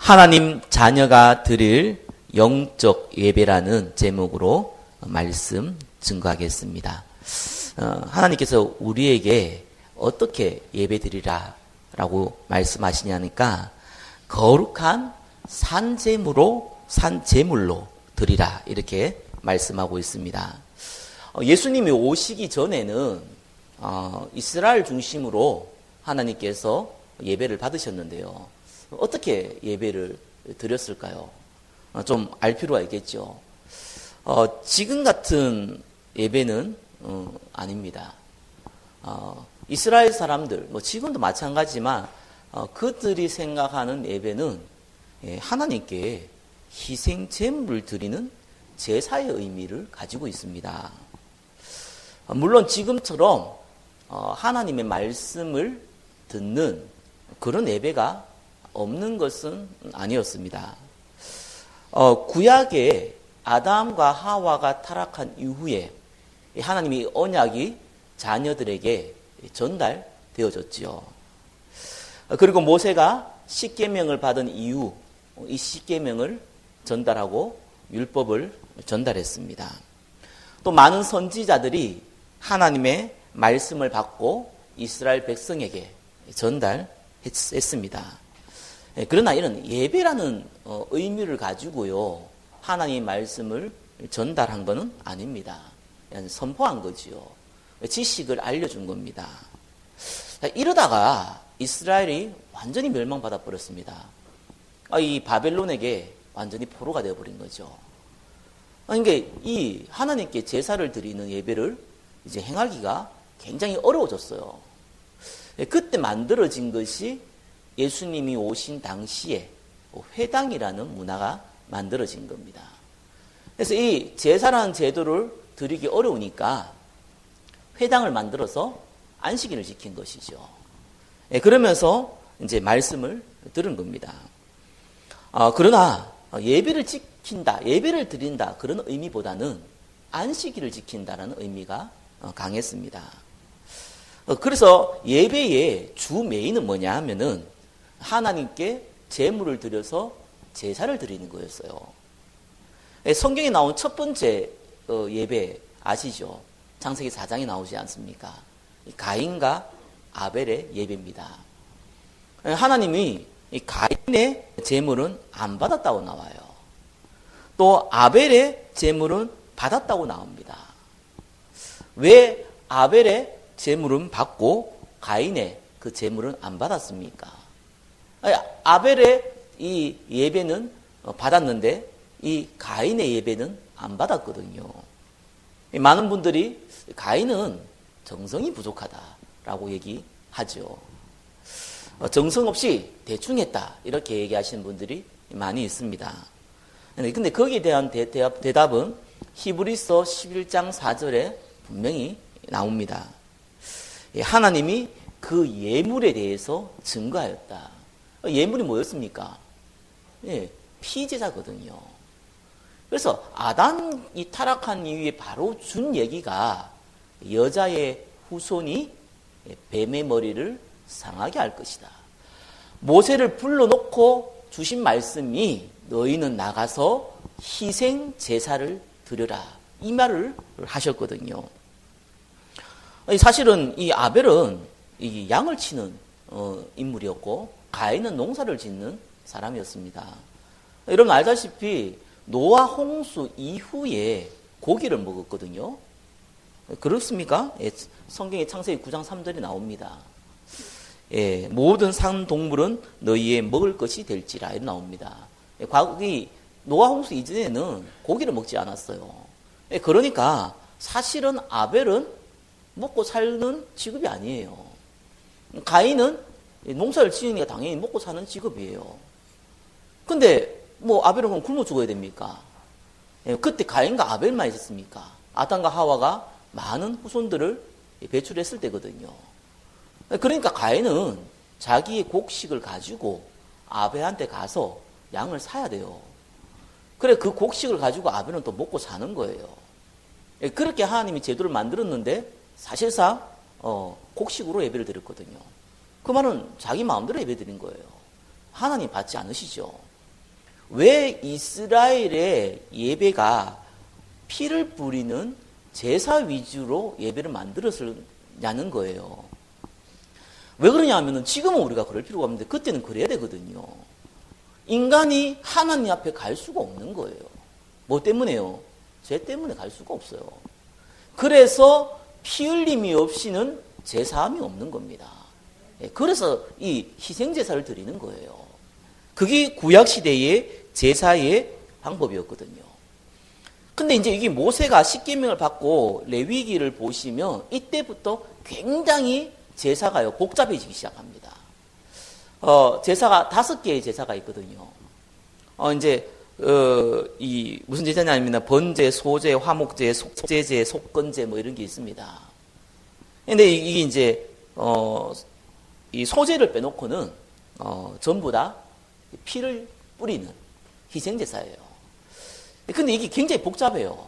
하나님 자녀가 드릴 영적 예배라는 제목으로 말씀 증거하겠습니다. 하나님께서 우리에게 어떻게 예배 드리라 라고 말씀하시냐니까 거룩한 산제물로 드리라 이렇게 말씀하고 있습니다. 예수님이 오시기 전에는 이스라엘 중심으로 하나님께서 예배를 받으셨는데요. 어떻게 예배를 드렸을까요? 좀 알 필요가 있겠죠. 지금 같은 예배는 아닙니다. 이스라엘 사람들, 지금도 마찬가지지만 그들이 생각하는 예배는 하나님께 희생 제물을 드리는 제사의 의미를 가지고 있습니다. 물론 지금처럼 하나님의 말씀을 듣는 그런 예배가 없는 것은 아니었습니다. 구약에 아담과 하와가 타락한 이후에 하나님의 언약이 자녀들에게 전달되어졌지요. 그리고 모세가 십계명을 받은 이후 이 십계명을 전달하고 율법을 전달했습니다. 또 많은 선지자들이 하나님의 말씀을 받고 이스라엘 백성에게 전달했습니다. 그러나 이는 예배라는 의미를 가지고요 하나님의 말씀을 전달한 것은 아닙니다. 선포한 거지요. 지식을 알려준 겁니다. 이러다가 이스라엘이 완전히 멸망받아 버렸습니다. 이 바벨론에게 완전히 포로가 되어버린 거죠. 그러니까 이 하나님께 제사를 드리는 예배를 이제 행하기가 굉장히 어려워졌어요. 그때 만들어진 것이 예수님이 오신 당시에 회당이라는 문화가 만들어진 겁니다. 그래서 이 제사라는 제도를 드리기 어려우니까 회당을 만들어서 안식일을 지킨 것이죠. 그러면서 이제 말씀을 들은 겁니다. 그러나 예배를 지킨다, 예배를 드린다 그런 의미보다는 안식일을 지킨다라는 의미가 강했습니다. 그래서 예배의 주 메인은 뭐냐 하면은 하나님께 제물을 드려서 제사를 드리는 거였어요. 성경에 나온 첫 번째 예배 아시죠? 창세기 4장에 나오지 않습니까? 가인과 아벨의 예배입니다. 하나님이 가인의 제물은 안 받았다고 나와요. 또 아벨의 제물은 받았다고 나옵니다. 왜 아벨의 제물은 받고 가인의 그 제물은 안 받았습니까? 아벨의 이 예배는 받았는데 이 가인의 예배는 안 받았거든요. 많은 분들이 가인은 정성이 부족하다라고 얘기하죠. 정성 없이 대충 했다 이렇게 얘기하시는 분들이 많이 있습니다. 근데 거기에 대한 대답은 히브리서 11장 4절에 분명히 나옵니다. 하나님이 그 예물에 대해서 증거하였다. 예물이 뭐였습니까? 피제사거든요. 그래서 아담이 타락한 이후에 바로 준 얘기가 여자의 후손이 뱀의 머리를 상하게 할 것이다. 모세를 불러놓고 주신 말씀이 너희는 나가서 희생 제사를 드려라. 이 말을 하셨거든요. 사실은 이 아벨은 이 양을 치는 인물이었고 가인은 농사를 짓는 사람이었습니다. 여러분 알다시피 노아 홍수 이후에 고기를 먹었거든요. 그렇습니까? 성경에 창세기 9장 3절이 나옵니다. 모든 산 동물은 너희의 먹을 것이 될지라 이렇게 나옵니다. 과거의 노아 홍수 이전에는 고기를 먹지 않았어요. 그러니까 사실은 아벨은 먹고 사는 직업이 아니에요. 가인은 농사를 지으니까 당연히 먹고 사는 직업이에요. 근데 아벨은 그럼 굶어 죽어야 됩니까? 그때 가인과 아벨만 있었습니까? 아담과 하와가 많은 후손들을 배출했을 때거든요. 그러니까 가인은 자기의 곡식을 가지고 아벨한테 가서 양을 사야 돼요. 그래 그 곡식을 가지고 아벨은 또 먹고 사는 거예요. 그렇게 하나님이 제도를 만들었는데 사실상 곡식으로 예배를 드렸거든요. 그 말은 자기 마음대로 예배 드린 거예요. 하나님 받지 않으시죠. 왜 이스라엘의 예배가 피를 뿌리는 제사 위주로 예배를 만들었냐는 거예요. 왜 그러냐 하면은 지금은 우리가 그럴 필요가 없는데 그때는 그래야 되거든요. 인간이 하나님 앞에 갈 수가 없는 거예요. 뭐 때문에요? 죄 때문에 갈 수가 없어요. 그래서 피 흘림이 없이는 제사함이 없는 겁니다. 그래서 이 희생제사를 드리는 거예요. 그게 구약시대의 제사의 방법이었거든요. 근데 이제 이게 모세가 십계명을 받고 레위기를 보시면 이때부터 굉장히 제사가요, 복잡해지기 시작합니다. 제사가 5개의 제사가 있거든요. 이 무슨 제사냐면 번제, 소제, 화목제, 속제제, 속건제 뭐 이런 게 있습니다. 근데 이게 이제 이 소제를 빼놓고는 전부 다 피를 뿌리는 희생제사예요. 근데 이게 굉장히 복잡해요.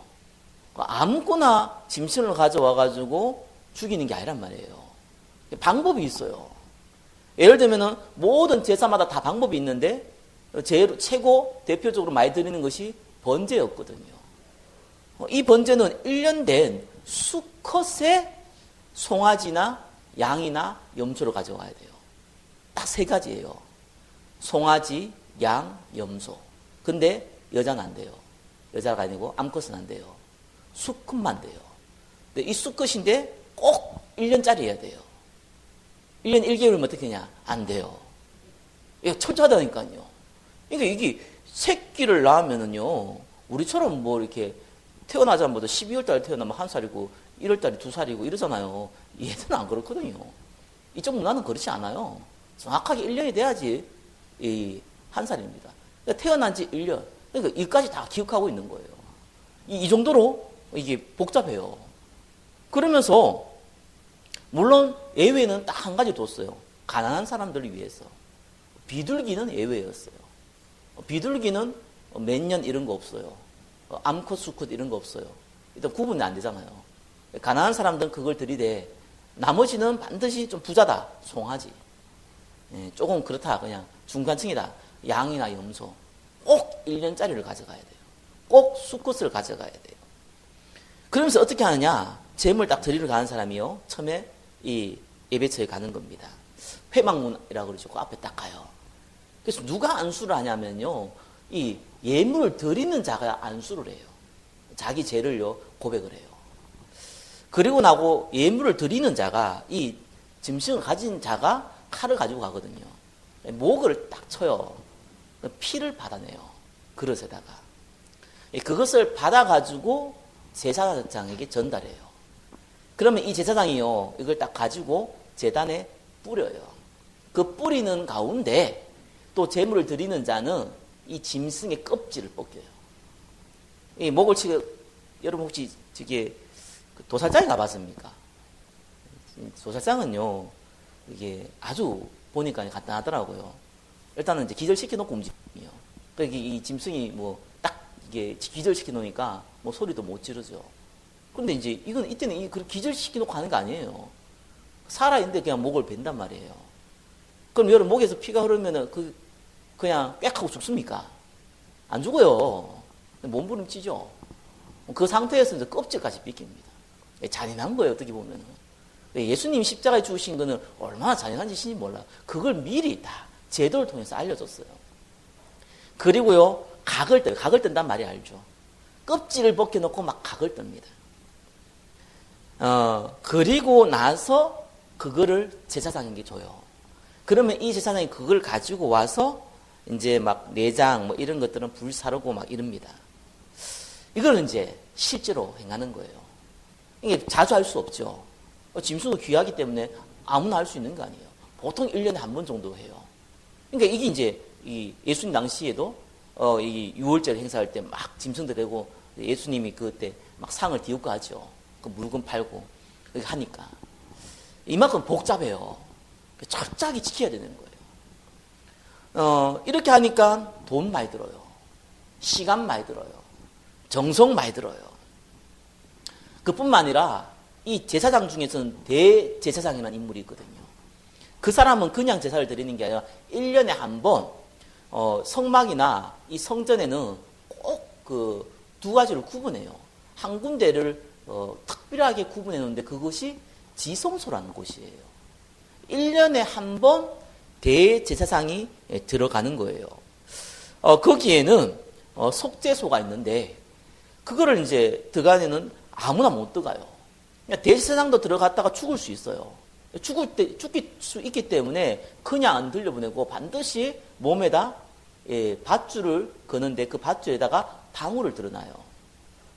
아무거나 짐승을 가져와 가지고 죽이는 게 아니란 말이에요. 방법이 있어요. 예를 들면은 모든 제사마다 다 방법이 있는데 최고 대표적으로 많이 드리는 것이 번제였거든요. 이 번제는 1년 된 수컷의 송아지나 양이나 염소를 가져와야 돼요. 딱 3가지예요. 송아지, 양, 염소. 근데 여자는 안 돼요. 여자가 아니고 암컷은 안 돼요. 수컷만 돼요. 근데 이 수컷인데 꼭 1년짜리여야 돼요. 1년 1개월이면 어떻게 하냐? 안 돼요. 이거 철저하다니까요. 그러니까 이게 새끼를 낳으면은요, 우리처럼 뭐 이렇게 태어나자마자 12월 달에 태어나면 1살이고 1월 달에 2살이고 이러잖아요. 얘들은 안 그렇거든요. 이쪽 문화는 그렇지 않아요. 정확하게 1년이 돼야지 1살입니다. 그러니까 태어난 지 1년. 그러니까 이까지 다 기억하고 있는 거예요. 이 정도로 이게 복잡해요. 그러면서 물론 예외는 딱 한 가지 뒀어요. 가난한 사람들을 위해서. 비둘기는 예외였어요. 비둘기는 몇 년 이런 거 없어요. 암컷, 수컷 이런 거 없어요. 일단 구분이 안 되잖아요. 가난한 사람들은 그걸 들이대. 나머지는 반드시 좀 부자다. 송아지. 조금 그렇다. 그냥 중간층이다. 양이나 염소. 꼭 1년짜리를 가져가야 돼요. 꼭 수컷을 가져가야 돼요. 그러면서 어떻게 하느냐? 제물 딱 드리러 가는 사람이요. 처음에 이 예배처에 가는 겁니다. 회막문이라고 그러죠. 그 앞에 딱 가요. 그래서 누가 안수를 하냐면요. 이 예물을 드리는 자가 안수를 해요. 자기 죄를요, 고백을 해요. 그리고 나고 예물을 드리는 자가 이 짐승을 가진 자가 칼을 가지고 가거든요. 목을 딱 쳐요. 피를 받아내요. 그릇에다가. 그것을 받아가지고 제사장에게 전달해요. 그러면 이 제사장이요, 이걸 딱 가지고 제단에 뿌려요. 그 뿌리는 가운데 또 제물을 드리는 자는 이 짐승의 껍질을 벗겨요. 이 목을 치고, 여러분 혹시 저기 도살장에 가봤습니까? 도살장은요, 이게 아주 보니까 간단하더라고요. 일단은 이제 기절시켜 놓고 움직여요. 그러니까 이 짐승이 뭐 딱 이게 기절시켜 놓으니까 뭐 소리도 못 지르죠. 근데 이제 이건 이때는 그 기절시켜 놓고 하는 거 아니에요. 살아있는데 그냥 목을 벤단 말이에요. 그럼 여러분 목에서 피가 흐르면은 그냥 빽 하고 죽습니까? 안 죽어요. 몸부림치죠. 그 상태에서 이제 껍질까지 빗깁니다. 잔인한 거예요, 어떻게 보면은. 예수님 십자가에 죽으신 거는 얼마나 잔인한 짓인지 몰라. 그걸 미리 다 제도를 통해서 알려줬어요. 그리고요, 각을 떠요. 각을 뜬단 말이 알죠. 껍질을 벗겨놓고 막 각을 뜹니다. 그리고 나서 그거를 제사장에게 줘요. 그러면 이 제사장이 그걸 가지고 와서 이제 막 내장 뭐 이런 것들은 불사르고 막 이럽니다. 이걸 이제 실제로 행하는 거예요. 이게 자주 할 수 없죠. 짐승도 귀하기 때문에 아무나 할 수 있는 거 아니에요. 보통 1년에 한 번 정도 해요. 그러니까 이게 이제 이 예수님 당시에도 이 유월절 행사할 때 막 짐승들 되고 예수님이 그때 막 상을 띄우고 하죠. 그 물건 팔고 하니까 이만큼 복잡해요. 철저하게 지켜야 되는 거예요. 이렇게 하니까 돈 많이 들어요. 시간 많이 들어요. 정성 많이 들어요. 그뿐만 아니라 이 제사장 중에서는 대제사장이라는 인물이 있거든요. 그 사람은 그냥 제사를 드리는 게 아니라 1년에 한 번 성막이나 이 성전에는 꼭 그 두 가지를 구분해요. 한 군데를 특별하게 구분해 놓는데 그것이 지성소라는 곳이에요. 1년에 한 번 대제사장이 들어가는 거예요. 거기에는 속죄소가 있는데 그거를 이제 들어가면은 아무나 못 들어가요. 대제사장도 들어갔다가 죽을 수 있어요. 죽일 수 있기 때문에 그냥 안 들려보내고 반드시 몸에다 밧줄을 거는데 그 밧줄에다가 방울을 드러나요.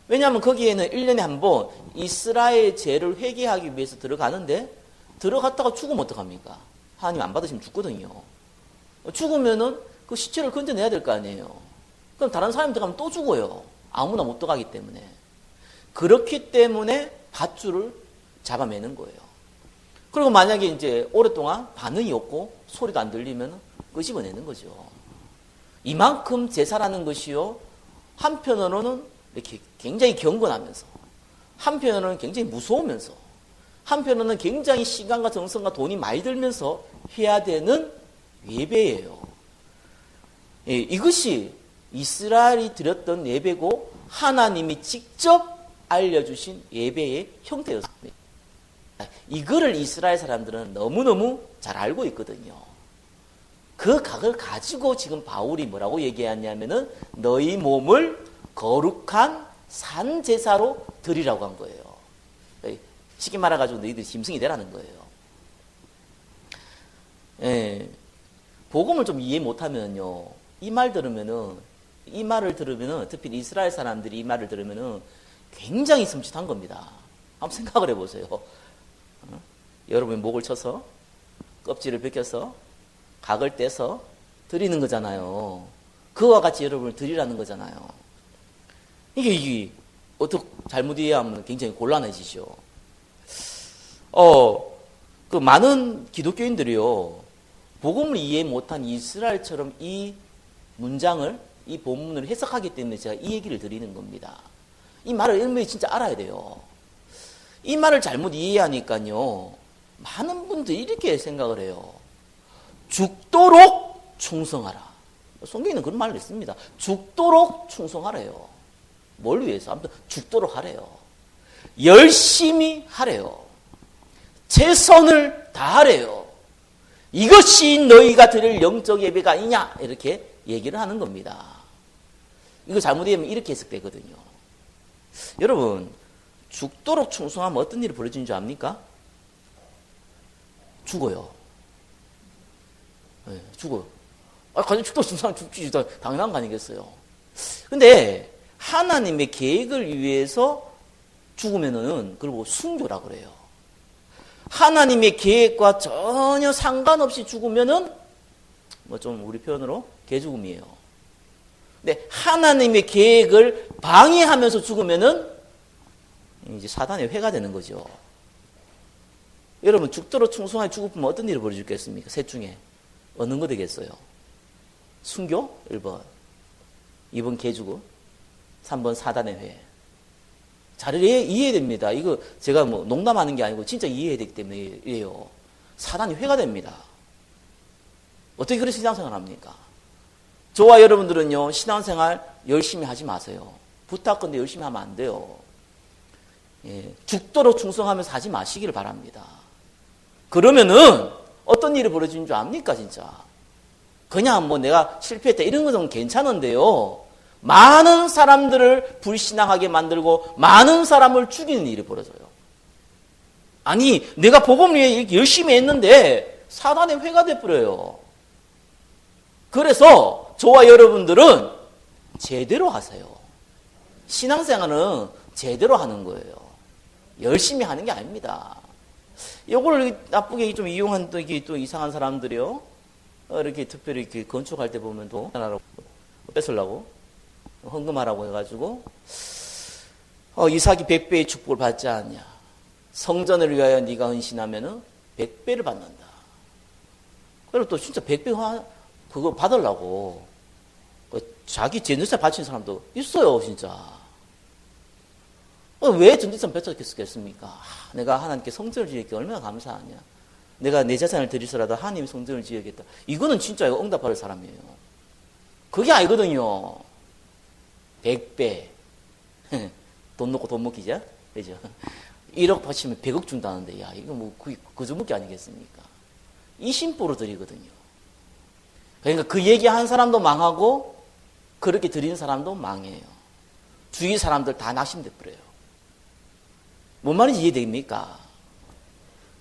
왜냐하면 거기에는 1년에 한 번 이스라엘 죄를 회개하기 위해서 들어가는데 들어갔다가 죽으면 어떡합니까? 하나님 안 받으시면 죽거든요. 죽으면은 그 시체를 건져내야 될 거 아니에요. 그럼 다른 사람이 들어가면 또 죽어요. 아무나 못 들어가기 때문에. 그렇기 때문에 밧줄을 잡아매는 거예요. 그리고 만약에 이제 오랫동안 반응이 없고 소리도 안 들리면 끄집어내는 거죠. 이만큼 제사라는 것이요. 한편으로는 이렇게 굉장히 경건하면서, 한편으로는 굉장히 무서우면서, 한편으로는 굉장히 시간과 정성과 돈이 많이 들면서 해야 되는 예배예요. 이것이 이스라엘이 드렸던 예배고 하나님이 직접 알려주신 예배의 형태였습니다. 이거를 이스라엘 사람들은 너무너무 잘 알고 있거든요. 그 각을 가지고 지금 바울이 뭐라고 얘기하냐면은 너희 몸을 거룩한 산제사로 드리라고 한 거예요. 쉽게 말해가지고 너희들이 짐승이 되라는 거예요. 복음을 좀 이해 못하면요, 이 말을 들으면은 특히 이스라엘 사람들이 이 말을 들으면은 굉장히 섬찟한 겁니다. 한번 생각을 해보세요. 여러분이 목을 쳐서 껍질을 벗겨서 각을 떼서 드리는 거잖아요. 그와 같이 여러분을 드리라는 거잖아요. 이게 어떻게 잘못 이해하면 굉장히 곤란해지죠. 그 많은 기독교인들이요, 복음을 이해 못한 이스라엘처럼 이 문장을, 이 본문을 해석하기 때문에 제가 이 얘기를 드리는 겁니다. 이 말을 일일이 진짜 알아야 돼요. 이 말을 잘못 이해하니까요, 많은 분들이 이렇게 생각을 해요. 죽도록 충성하라. 성경에는 그런 말을 했습니다. 죽도록 충성하래요. 뭘 위해서? 아무튼 죽도록 하래요. 열심히 하래요. 최선을 다하래요. 이것이 너희가 드릴 영적 예배가 아니냐, 이렇게 얘기를 하는 겁니다. 이거 잘못하면 이렇게 해석되거든요. 여러분, 죽도록 충성하면 어떤 일이 벌어지는 줄 압니까? 죽어요. 네, 죽어요. 가장 죽도록 충성하면 죽지, 당연한 거 아니겠어요? 근데 하나님의 계획을 위해서 죽으면은, 그리고 순교라고 그래요. 하나님의 계획과 전혀 상관없이 죽으면은, 뭐 좀 우리 표현으로 개죽음이에요. 근데 하나님의 계획을 방해하면서 죽으면은, 이제 사단의 회가 되는 거죠. 여러분, 죽도록 충성하게 죽으면 어떤 일이 벌어지겠습니까? 셋 중에. 어느 거 되겠어요? 순교? 1번. 2번 개죽음. 3번 사단의 회. 잘 이해됩니다. 이거 제가 뭐 농담하는 게 아니고 진짜 이해해야 되기 때문에 이래요. 사단이 회가 됩니다. 어떻게 그런 신앙생활 합니까? 저와 여러분들은요, 신앙생활 열심히 하지 마세요. 부탁건데 열심히 하면 안 돼요. 죽도록 충성하면서 하지 마시기를 바랍니다. 그러면은 어떤 일이 벌어지는 줄 압니까, 진짜? 그냥 뭐 내가 실패했다 이런 것은 괜찮은데요, 많은 사람들을 불신앙하게 만들고 많은 사람을 죽이는 일이 벌어져요. 아니, 내가 복음을 위해 열심히 했는데 사단의 회가 돼버려요. 그래서 저와 여러분들은 제대로 하세요. 신앙생활은 제대로 하는 거예요. 열심히 하는 게 아닙니다. 이걸 나쁘게 좀 이용한 또 이상한 사람들이요, 이렇게 특별히 이렇게 건축할 때 보면 또 뺏으려고 헌금하라고 해가지고 이삭이 100배의 축복을 받지 않냐, 성전을 위하여 네가 헌신하면은 100배를 받는다. 그리고 또 진짜 100배 그거 받으려고 자기 전재산 바친 사람도 있어요, 진짜. 왜 전재산 바쳤겠습니까? 내가 하나님께 성전을 지으니까 얼마나 감사하냐. 내가 내 재산을 드리서라도 하나님의 성전을 지어야겠다. 이거는 진짜 응답받을 사람이에요. 그게 아니거든요. 100배. 돈 놓고 돈 먹기죠? 그죠? 1억 바치면 100억 준다는데, 야, 이거 뭐, 그 정도밖에 아니겠습니까? 이 심보로 드리거든요. 그러니까 그 얘기한 사람도 망하고, 그렇게 드리는 사람도 망해요. 주위 사람들 다 낙심돼버려요. 뭔 말인지 이해됩니까?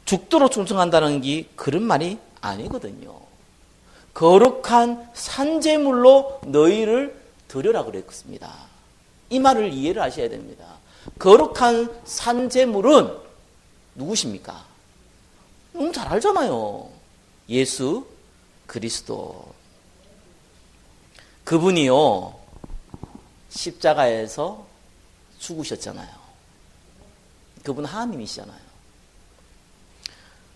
죽도록 충성한다는 게 그런 말이 아니거든요. 거룩한 산제물로 너희를 드려라 그랬습니다. 이 말을 이해를 하셔야 됩니다. 거룩한 산제물은 누구십니까? 너무 잘 알잖아요. 예수 그리스도. 그분이요, 십자가에서 죽으셨잖아요. 그분 하나님이시잖아요.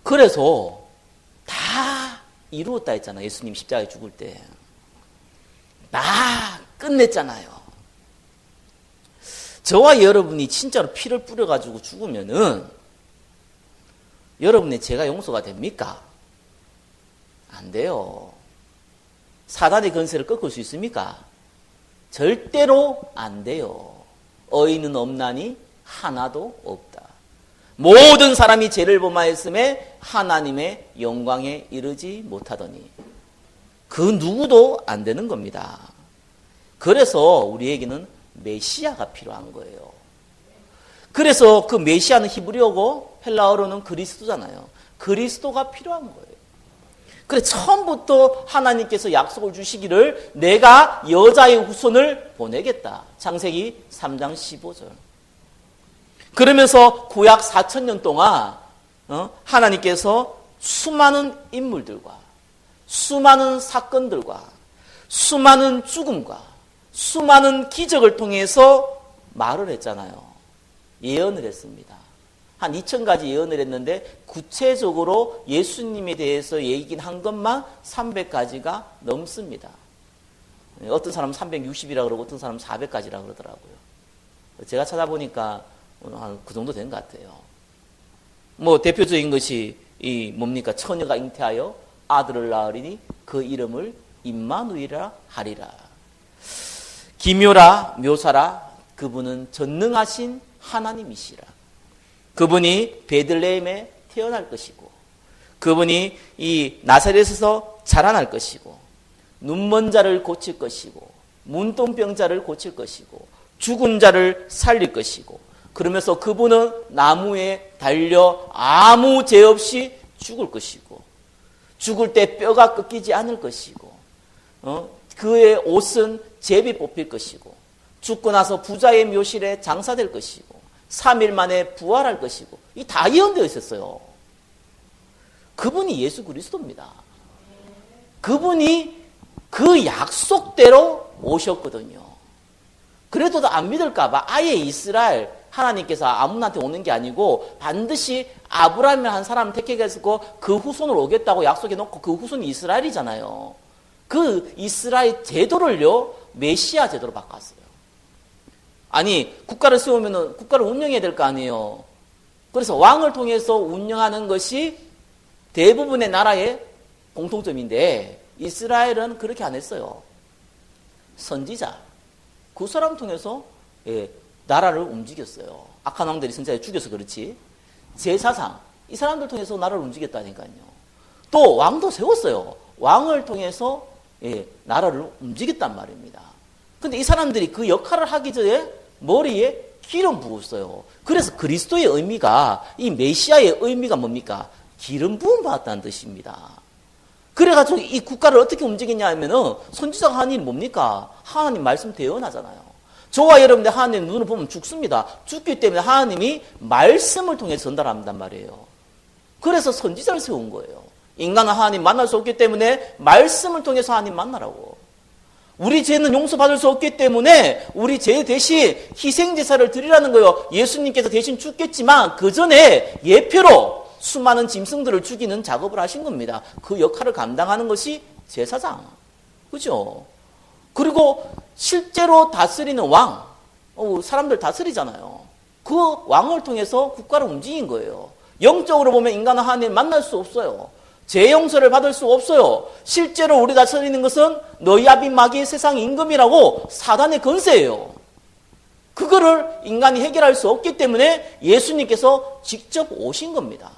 그래서 다 이루었다 했잖아요. 예수님 십자가에 죽을 때. 다 끝냈잖아요. 저와 여러분이 진짜로 피를 뿌려가지고 죽으면은 여러분의 죄가 용서가 됩니까? 안 돼요. 사단의 권세를 꺾을 수 있습니까? 절대로 안 돼요. 의인은 없나니 하나도 없다. 모든 사람이 죄를 범하였음에 하나님의 영광에 이르지 못하더니 그 누구도 안 되는 겁니다. 그래서 우리에게는 메시아가 필요한 거예요. 그래서 그 메시아는 히브리어고 헬라어로는 그리스도잖아요. 그리스도가 필요한 거예요. 그래 처음부터 하나님께서 약속을 주시기를 내가 여자의 후손을 보내겠다. 창세기 3장 15절. 그러면서 구약 4,000년 동안 하나님께서 수많은 인물들과 수많은 사건들과 수많은 죽음과 수많은 기적을 통해서 말을 했잖아요. 예언을 했습니다. 한 2,000가지 예언을 했는데 구체적으로 예수님에 대해서 얘기한 것만 300가지가 넘습니다. 어떤 사람은 360이라 그러고 어떤 사람은 400가지라 그러더라고요. 제가 찾아보니까 한 그 정도 된 것 같아요. 뭐 대표적인 것이 이 뭡니까? 처녀가 잉태하여 아들을 낳으리니 그 이름을 임마누이라 하리라. 기묘라 묘사라 그분은 전능하신 하나님이시라. 그분이 베들레헴에 태어날 것이고 그분이 이 나사렛에서 자라날 것이고 눈먼 자를 고칠 것이고 문둥병자를 고칠 것이고 죽은 자를 살릴 것이고 그러면서 그분은 나무에 달려 아무 죄 없이 죽을 것이고 죽을 때 뼈가 꺾이지 않을 것이고 그의 옷은 제비 뽑힐 것이고 죽고 나서 부자의 묘실에 장사될 것이고 3일 만에 부활할 것이고 이 다 예언되어 있었어요. 그분이 예수 그리스도입니다. 그분이 그 약속대로 오셨거든요. 그래도 안 믿을까 봐 아예 이스라엘 하나님께서 아무나한테 오는 게 아니고 반드시 아브라함이라는 한 사람을 택해가지고 그 후손으로 오겠다고 약속해 놓고 그 후손이 이스라엘이잖아요. 그 이스라엘 제도를요 메시아 제도로 바꿨어요. 아니 국가를 세우면은 국가를 운영해야 될 거 아니에요. 그래서 왕을 통해서 운영하는 것이 대부분의 나라의 공통점인데 이스라엘은 그렇게 안 했어요. 선지자 그 사람 통해서 나라를 움직였어요. 악한 왕들이 선지자를 죽여서 그렇지. 제사상 이 사람들 통해서 나라를 움직였다니까요. 또 왕도 세웠어요. 왕을 통해서 나라를 움직였단 말입니다. 근데 이 사람들이 그 역할을 하기 전에 머리에 기름 부었어요. 그래서 그리스도의 의미가 이 메시아의 의미가 뭡니까? 기름 부음 받았다는 뜻입니다. 그래가지고 이 국가를 어떻게 움직이냐 하면은 선지자가 하는 일이 뭡니까? 하나님 말씀 대언하잖아요. 저와 여러분들 하나님 눈을 보면 죽습니다. 죽기 때문에 하나님이 말씀을 통해 전달한단 말이에요. 그래서 선지자를 세운 거예요. 인간은 하나님 만날 수 없기 때문에 말씀을 통해서 하나님 만나라고. 우리 죄는 용서받을 수 없기 때문에 우리 죄 대신 희생제사를 드리라는 거예요. 예수님께서 대신 죽겠지만 그 전에 예표로 수많은 짐승들을 죽이는 작업을 하신 겁니다. 그 역할을 감당하는 것이 제사장. 그죠? 그리고 실제로 다스리는 왕. 사람들 다스리잖아요. 그 왕을 통해서 국가를 움직인 거예요. 영적으로 보면 인간은 하나님을 만날 수 없어요. 죄 용서를 받을 수 없어요. 실제로 우리가 서 있는 것은 너희 아비 마귀의 세상 임금이라고 사단의 권세예요. 그거를 인간이 해결할 수 없기 때문에 예수님께서 직접 오신 겁니다.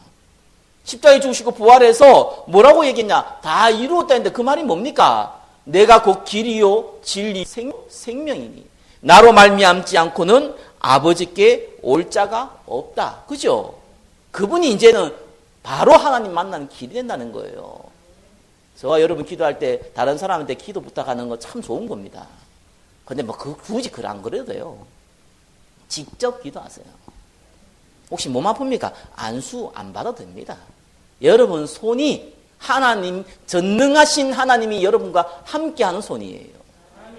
십자가에 죽으시고 부활해서 뭐라고 얘기했냐? 다 이루었다 했는데 그 말이 뭡니까? 내가 곧 길이요 진리 생명이니 나로 말미암지 않고는 아버지께 올 자가 없다. 그죠? 그분이 이제는 바로 하나님 만나는 길이 된다는 거예요. 저와 여러분 기도할 때 다른 사람한테 기도 부탁하는 거 참 좋은 겁니다. 근데 뭐 굳이 안 그래도 돼요. 직접 기도하세요. 혹시 몸 아픕니까? 안수 안 받아도 됩니다. 여러분 손이 하나님, 전능하신 하나님이 여러분과 함께하는 손이에요.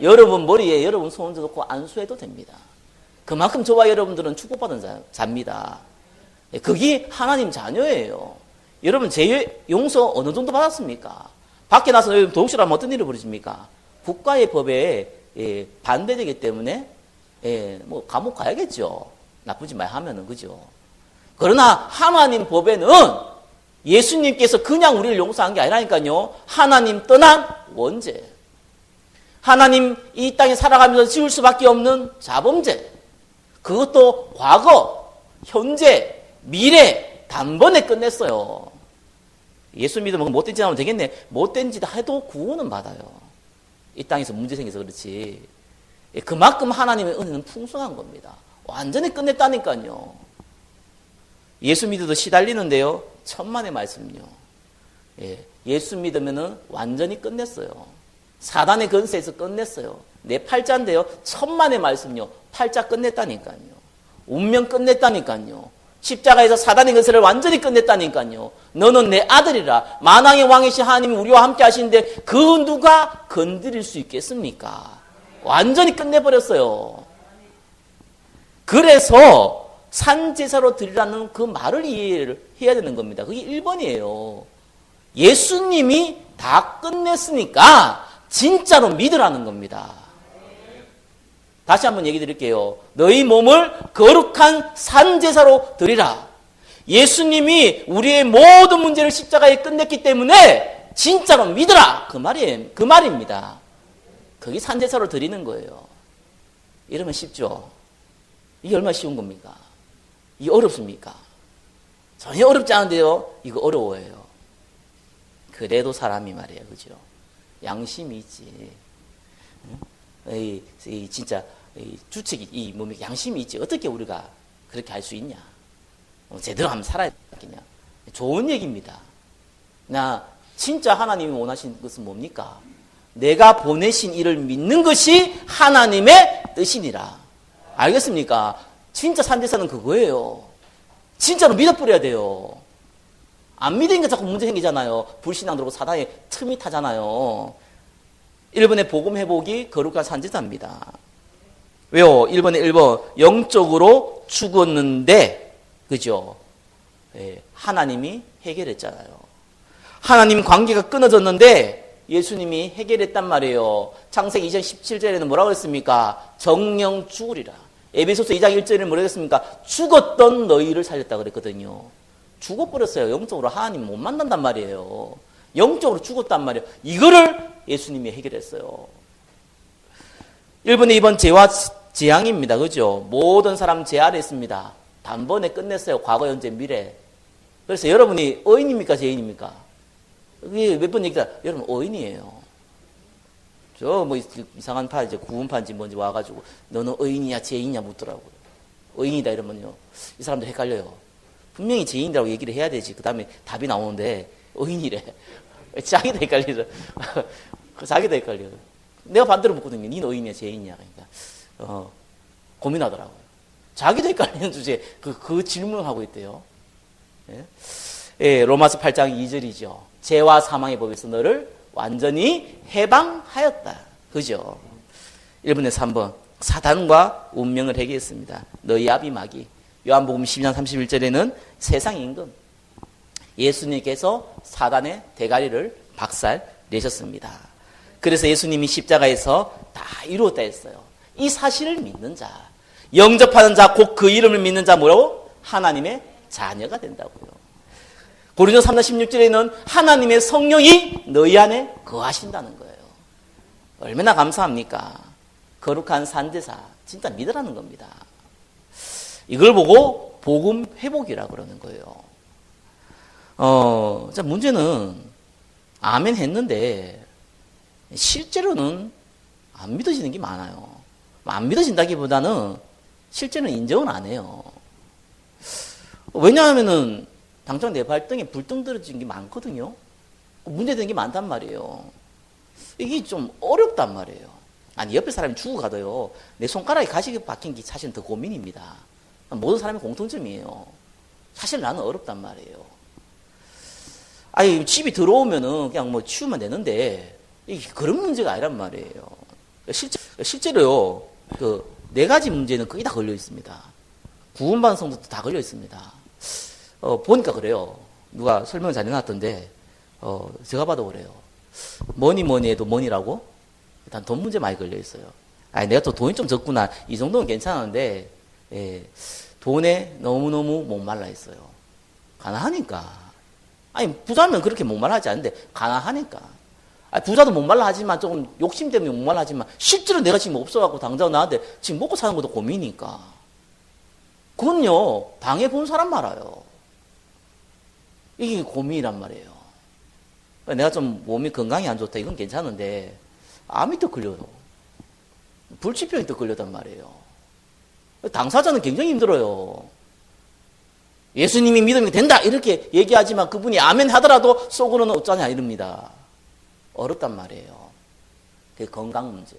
여러분 머리에 여러분 손 얹어놓고 안수해도 됩니다. 그만큼 저와 여러분들은 축복받은 자입니다. 그게 하나님 자녀예요. 여러분 죄 용서 어느 정도 받았습니까? 밖에 나서 도둑질하면 어떤 일이 벌어집니까? 국가의 법에 반대되기 때문에 뭐 감옥 가야겠죠. 나쁘지 말 하면은 그죠. 그러나 하나님 법에는 예수님께서 그냥 우리를 용서한 게 아니라니까요. 하나님 떠난 원죄, 하나님 이 땅에 살아가면서 지을 수밖에 없는 자범죄, 그것도 과거, 현재, 미래 단번에 끝냈어요. 예수 믿으면 못된 짓 하면 되겠네. 못된 짓 해도 구원은 받아요. 이 땅에서 문제 생겨서 그렇지. 그만큼 하나님의 은혜는 풍성한 겁니다. 완전히 끝냈다니까요. 예수 믿어도 시달리는데요. 천만의 말씀요. 예수 믿으면은 완전히 끝냈어요. 사단의 권세에서 끝냈어요. 내 팔자인데요. 천만의 말씀요. 팔자 끝냈다니까요. 운명 끝냈다니까요. 십자가에서 사단의 권세를 완전히 끝냈다니까요. 너는 내 아들이라. 만왕의 왕이신 하나님이 우리와 함께 하시는데 그 누가 건드릴 수 있겠습니까? 완전히 끝내버렸어요. 그래서 산제사로 드리라는 그 말을 이해를 해야 되는 겁니다. 그게 1번이에요. 예수님이 다 끝냈으니까 진짜로 믿으라는 겁니다. 다시 한번 얘기 드릴게요. 너희 몸을 거룩한 산제사로 드리라. 예수님이 우리의 모든 문제를 십자가에 끝냈기 때문에 진짜로 믿으라. 그 말입니다. 그게 산제사로 드리는 거예요. 이러면 쉽죠? 이게 얼마나 쉬운 겁니까? 이게 어렵습니까? 전혀 어렵지 않은데요. 이거 어려워요. 그래도 사람이 말이에요. 그죠? 양심이 있지. 진짜 주책이 양심이 있지. 어떻게 우리가 그렇게 할 수 있냐? 제대로 하면 살아야 되겠냐? 좋은 얘기입니다. 나 진짜 하나님이 원하시는 것은 뭡니까? 내가 보내신 이를 믿는 것이 하나님의 뜻이니라. 알겠습니까? 진짜 산제사는 그거예요. 진짜로 믿어버려야 돼요. 안 믿으니까 자꾸 문제 생기잖아요. 불신앙 들고 사단에 틈이 타잖아요. 1번의 복음 회복이 거룩한 산제사입니다. 왜요? 1번에 1번 영적으로 죽었는데 그죠? 하나님이 해결했잖아요. 하나님 관계가 끊어졌는데 예수님이 해결했단 말이에요. 창세기 2장 17절에는 뭐라고 했습니까? 정령 죽으리라. 에베소서 2장 1절에는 뭐라고 했습니까? 죽었던 너희를 살렸다 그랬거든요. 죽어버렸어요. 영적으로 하나님 못 만난단 말이에요. 영적으로 죽었단 말이에요. 이거를 예수님이 해결했어요. 1번에 2번 죄와 재앙입니다. 그죠? 모든 사람 죄 아래 있습니다. 단번에 끝냈어요. 과거, 현재, 미래. 그래서 여러분이 의인입니까? 죄인입니까? 이게 몇 번 얘기다. 여러분 의인이에요. 저 뭐 이상한 파 이제 구원파인지 뭔지 와가지고 너는 의인이냐 죄인이냐 묻더라고요. 의인이다 이러면요. 이 사람들 헷갈려요. 분명히 죄인이라고 얘기를 해야 되지. 그 다음에 답이 나오는데 의인이래. 자기도 헷갈리죠. 자기도 헷갈려요. 내가 반대로 묻거든요. 니는 의인이냐 죄인이냐. 그러니까 고민하더라고요. 자기도 헷갈리는 주제에 그 질문을 하고 있대요. 로마서 8장 2절이죠. 죄와 사망의 법에서 너를 완전히 해방하였다. 그죠? 1번에 3번 사단과 운명을 해결했습니다. 너희 아비 마귀. 요한복음 12장 31절에는 세상 임금 예수님께서 사단의 대가리를 박살내셨습니다. 그래서 예수님이 십자가에서 다 이루었다 했어요. 이 사실을 믿는 자, 영접하는 자, 곧 그 이름을 믿는 자 뭐라고? 하나님의 자녀가 된다고요. 고린도서 3장 16절에는 하나님의 성령이 너희 안에 거하신다는 거예요. 얼마나 감사합니까? 거룩한 산제사 진짜 믿으라는 겁니다. 이걸 보고 복음 회복이라고 그러는 거예요. 자, 문제는 아멘 했는데 실제로는 안 믿어지는 게 많아요. 안 믿어진다기보다는 실제는 인정은 안 해요. 왜냐하면은 당장 내 발등에 불등 떨어진 게 많거든요. 문제되는 게 많단 말이에요. 이게 좀 어렵단 말이에요. 아니, 옆에 사람이 죽어가도요, 내 손가락에 가시가 박힌 게 사실은 더 고민입니다. 모든 사람의 공통점이에요. 사실 나는 어렵단 말이에요. 아니, 집이 들어오면은 그냥 뭐 치우면 되는데, 이게 그런 문제가 아니란 말이에요. 실제로요, 네 가지 문제는 거의 다 걸려 있습니다. 구원받은 성도도 다 걸려 있습니다. 보니까 그래요. 누가 설명을 잘 해놨던데, 제가 봐도 그래요. 뭐니 해도 뭐니라고? 일단 돈 문제 많이 걸려 있어요. 아니, 내가 또 돈이 좀 적구나. 이 정도는 괜찮은데, 돈에 너무너무 목말라 있어요. 가난하니까. 아니, 부자면 그렇게 목말라 하지 않는데, 가난하니까. 아니, 부자도 목말라 하지만, 조금 욕심 때문에 목말라 하지만, 실제로 내가 지금 없어갖고 당장 나한테 지금 먹고 사는 것도 고민이니까. 그건요, 당해본 사람 말아요. 이게 고민이란 말이에요. 내가 좀 몸이 건강이 안 좋다, 이건 괜찮은데, 암이 또 걸려요. 불치병이 또 걸렸단 말이에요. 당사자는 굉장히 힘들어요. 예수님이 믿으면 된다, 이렇게 얘기하지만 그분이 아멘 하더라도 속으로는 어쩌냐, 이럽니다. 어렵단 말이에요. 그게 건강 문제.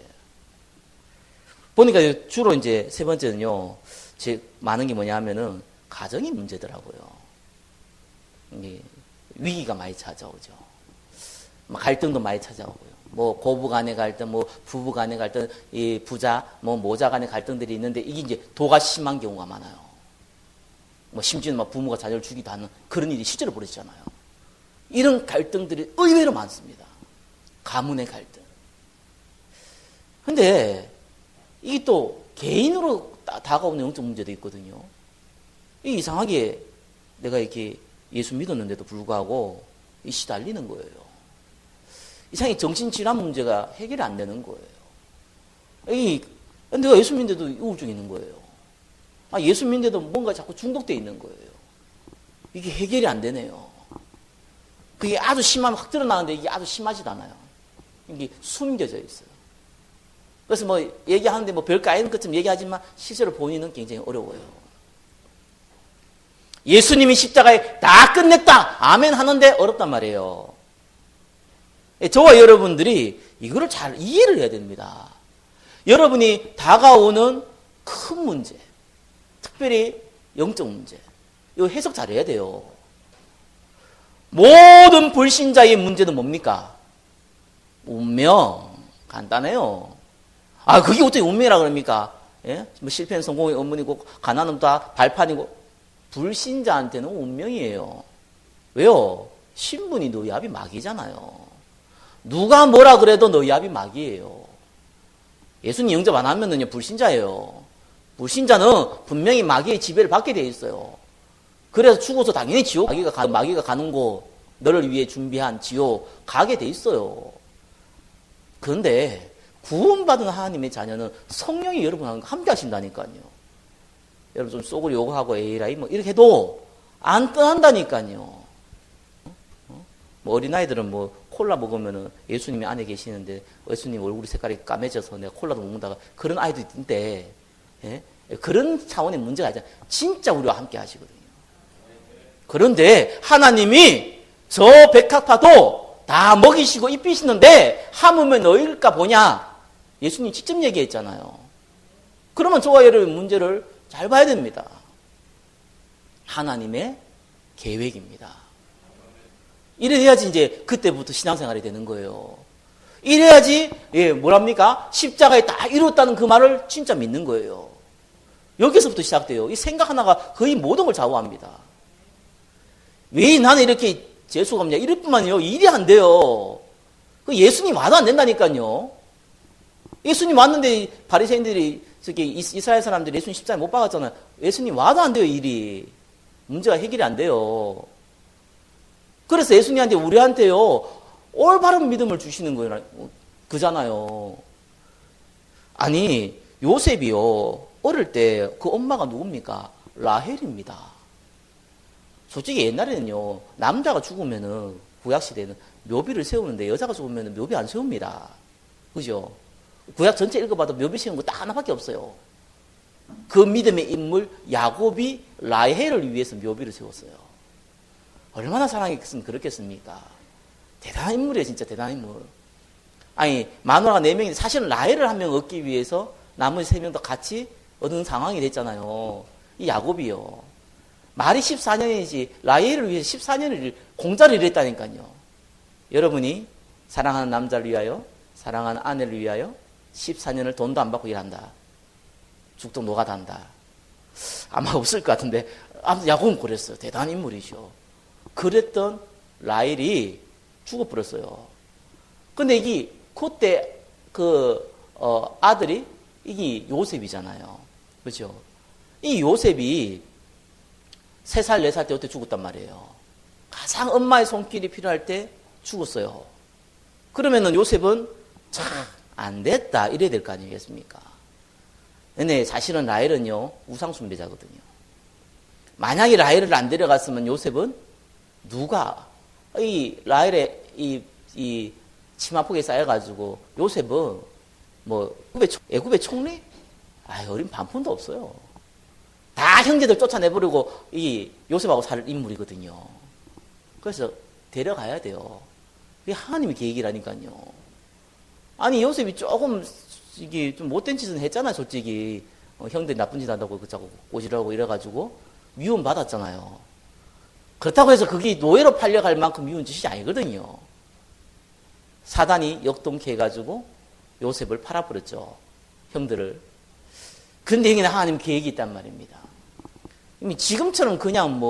보니까 주로 이제 세 번째는요, 제 많은 게 뭐냐 하면은 가정이 문제더라고요. 위기가 많이 찾아오죠. 갈등도 많이 찾아오고요. 뭐 고부 간의 갈등, 뭐 부부 간의 갈등, 이 부자, 뭐 모자 간의 갈등들이 있는데 이게 이제 도가 심한 경우가 많아요. 뭐 심지어는 막 부모가 자녀를 죽이기도 하는 그런 일이 실제로 벌어지잖아요. 이런 갈등들이 의외로 많습니다. 가문의 갈등. 근데 이게 또 개인으로 다가오는 영적 문제도 있거든요. 이게 이상하게 내가 이렇게 예수 믿었는데도 불구하고 이 시달리는 거예요. 이상하게 정신질환 문제가 해결이 안 되는 거예요. 내가 예수 믿는데도 우울증이 있는 거예요. 예수 믿는데도 뭔가 자꾸 중독되어 있는 거예요. 이게 해결이 안 되네요. 그게 아주 심하면 확 드러나는데 이게 아주 심하지도 않아요. 이게 숨겨져 있어요. 그래서 뭐 얘기하는데 뭐 별거 아닌 것처럼 얘기하지만 실제로 본인은 굉장히 어려워요. 예수님이 십자가에 다 끝냈다, 아멘 하는데 어렵단 말이에요. 저와 여러분들이 이거를 잘 이해를 해야 됩니다. 여러분이 다가오는 큰 문제, 특별히 영적 문제, 이거 해석 잘 해야 돼요. 모든 불신자의 문제는 뭡니까? 운명. 간단해요. 그게 어떻게 운명이라 그럽니까? 예? 뭐 실패는 성공의 원문이고, 가난은 다 발판이고, 불신자한테는 운명이에요. 왜요? 신분이 너희 앞이 막이잖아요. 누가 뭐라 그래도 너희 앞이 막이에요. 예수님 영접 안 하면은요, 불신자예요. 불신자는 분명히 마귀의 지배를 받게 돼 있어요. 그래서 죽어서 당연히 지옥, 마귀가 가는 곳, 너를 위해 준비한 지옥 가게 돼 있어요. 그런데 구원받은 하나님의 자녀는 성령이 여러분과 함께 하신다니까요. 여러분 좀 속을 욕하고 에이라이 뭐 이렇게 해도 안 떠난다니까요. 뭐 어린아이들은 뭐 콜라 먹으면은 예수님이 안에 계시는데 예수님 얼굴이 색깔이 까매져서 내가 콜라도 먹는다가 그런 아이도 있는데, 예? 그런 차원의 문제가 아니라 진짜 우리와 함께 하시거든요. 그런데 하나님이 저 백합화도 다 먹이시고 입히시는데 하물며 너희일까 보냐, 예수님 직접 얘기했잖아요. 그러면 저와 여러분 문제를 잘 봐야 됩니다. 하나님의 계획입니다. 이래야지 이제 그때부터 신앙생활이 되는 거예요. 이래야지, 뭐랍니까? 십자가에 다 이뤘다는 그 말을 진짜 믿는 거예요. 여기서부터 시작돼요. 이 생각 하나가 거의 모든 걸 좌우합니다. 왜 나는 이렇게 재수가 없냐? 이럴 뿐만요. 일이 안 돼요. 그 예수님 와도 안 된다니까요. 예수님 왔는데 바리새인들이 이스라엘 사람들이 예수님 십자가에 못 박았잖아요. 예수님 와도 안 돼요. 일이. 문제가 해결이 안 돼요. 그래서 예수님한테 우리한테요 올바른 믿음을 주시는 그잖아요. 아니 요셉이요 어릴 때 그 엄마가 누굽니까? 라헬입니다. 솔직히 옛날에는요 남자가 죽으면은 구약시대에는 묘비를 세우는데 여자가 죽으면 묘비 안 세웁니다. 그죠? 구약 전체 읽어봐도 묘비 세우는 거 딱 하나밖에 없어요. 그 믿음의 인물 야곱이 라헬을 위해서 묘비를 세웠어요. 얼마나 사랑했으면 그렇겠습니까? 대단한 인물이에요. 진짜 대단한 인물. 아니 마누라가 4명인데 사실은 라헬을 한 명 얻기 위해서 나머지 3명도 같이 얻는 상황이 됐잖아요. 이 야곱이요. 말이 14년이지 라헬을 위해서 14년을 공짜로 일했다니까요. 여러분이 사랑하는 남자를 위하여 사랑하는 아내를 위하여 14년을 돈도 안 받고 일한다. 죽도 노가다한다. 아마 없을 것 같은데 아무튼 야곱은 그랬어요. 대단한 인물이죠. 그랬던 라헬이 죽어버렸어요. 근데 이게 그때 아들이 이게 요셉이잖아요. 그렇죠? 이 요셉이 3살, 4살 때 어때 죽었단 말이에요. 가장 엄마의 손길이 필요할 때 죽었어요. 그러면은 요셉은 참 안 됐다 이래야 될 거 아니겠습니까? 근데 사실은 라헬은요 우상숭배자거든요. 만약에 라헬을 안 데려갔으면 요셉은 누가 이 라헬의 이 치마폭에 쌓여가지고 요셉은 뭐 애굽의 총리? 어린 반푼도 없어요. 다 형제들 쫓아내버리고 이 요셉하고 살 인물이거든요. 그래서 데려가야 돼요. 그게 하나님의 계획이라니까요. 아니 요셉이 조금 이게 좀 못된 짓은 했잖아요. 솔직히 형들이 나쁜 짓 한다고 자꾸 꼬시라고 이래가지고 미움 받았잖아요. 그렇다고 해서 그게 노예로 팔려갈 만큼 미운 짓이 아니거든요. 사단이 역동케 해가지고 요셉을 팔아버렸죠. 형들을. 그런데 여기는 하나님 계획이 있단 말입니다. 지금처럼 그냥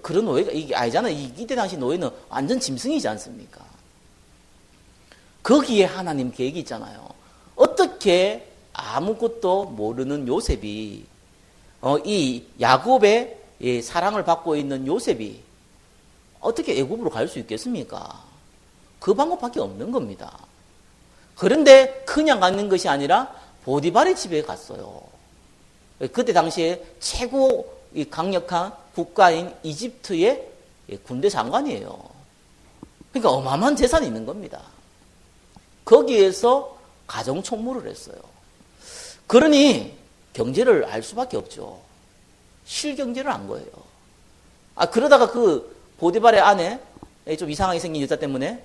그런 노예가 이게 아니잖아요. 이때 당시 노예는 완전 짐승이지 않습니까? 거기에 하나님 계획이 있잖아요. 어떻게 아무것도 모르는 요셉이 이 야곱의 사랑을 받고 있는 요셉이 어떻게 애굽으로 갈 수 있겠습니까? 그 방법밖에 없는 겁니다. 그런데 그냥 가는 것이 아니라 보디발의 집에 갔어요. 그때 당시에 최고 강력한 국가인 이집트의 군대 장관이에요. 그러니까 어마어마한 재산이 있는 겁니다. 거기에서 가정 총무를 했어요. 그러니 경제를 알 수밖에 없죠. 실경제를 안 거예요. 그러다가 그 보디발의 아내 좀 이상하게 생긴 여자 때문에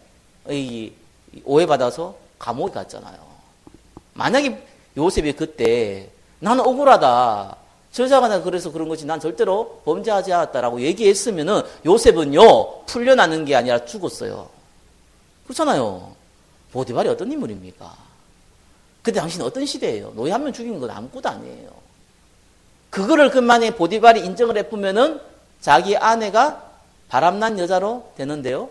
오해받아서 감옥에 갔잖아요. 만약에 요셉이 그때 나는 억울하다. 저자가 그래서 그런 거지 난 절대로 범죄하지 않았다라고 얘기했으면은 요셉은요 풀려나는 게 아니라 죽었어요. 그렇잖아요. 보디발이 어떤 인물입니까? 그때 당시는 어떤 시대예요? 노예 한 명 죽인 건 아무것도 아니에요. 그거를 만약에 보디발이 인정을 해보면은 자기 아내가 바람난 여자로 되는데요.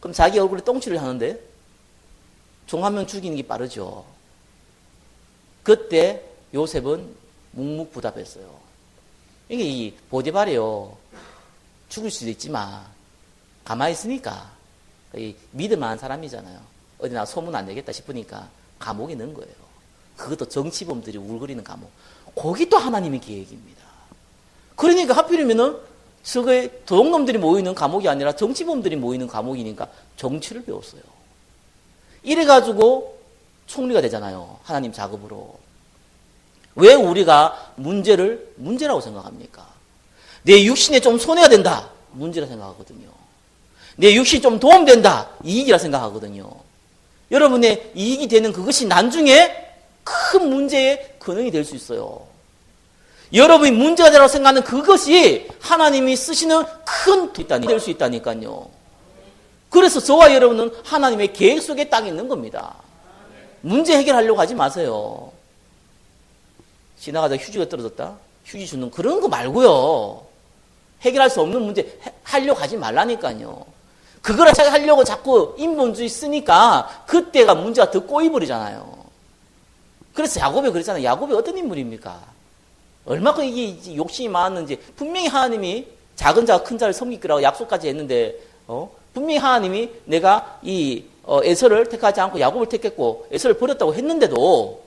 그럼 자기 얼굴에 똥칠을 하는데 종 한 명 죽이는 게 빠르죠. 그때 요셉은 묵묵부답했어요. 이게 이 보디발이요 죽을 수도 있지만 가만히 있으니까 믿을만한 사람이잖아요. 어디 나 소문 안 내겠다 싶으니까 감옥에 넣은 거예요. 그것도 정치범들이 울거리는 감옥. 거기 또 하나님의 계획입니다. 그러니까 하필이면은 저게 도둑놈들이 모이는 감옥이 아니라 정치범들이 모이는 감옥이니까 정치를 배웠어요. 이래가지고 총리가 되잖아요. 하나님 작업으로. 왜 우리가 문제라고 생각합니까? 내 육신에 좀 손해가 된다. 문제라 생각하거든요. 내 육신이 좀 도움된다. 이익이라 생각하거든요. 여러분의 이익이 되는 그것이 나중에 큰 문제의 근원이 될 수 있어요. 여러분이 문제가 되라고 생각하는 그것이 하나님이 쓰시는 큰 뒷단이 될 수 있다니까요. 그래서 저와 여러분은 하나님의 계획 속에 딱 있는 겁니다. 문제 해결하려고 하지 마세요. 지나가다 휴지가 떨어졌다? 휴지 주는 그런 거 말고요. 해결할 수 없는 문제 하려고 하지 말라니까요. 그걸 하려고 자꾸 인본주의 쓰니까 그때가 문제가 더 꼬이버리잖아요. 그래서 야곱이 그랬잖아요. 야곱이 어떤 인물입니까? 얼마큼 이게 욕심이 많았는지 분명히 하나님이 작은 자가 큰 자를 섬길 거라고 약속까지 했는데 분명히 하나님이 내가 이 에서를 택하지 않고 야곱을 택했고 에서를 버렸다고 했는데도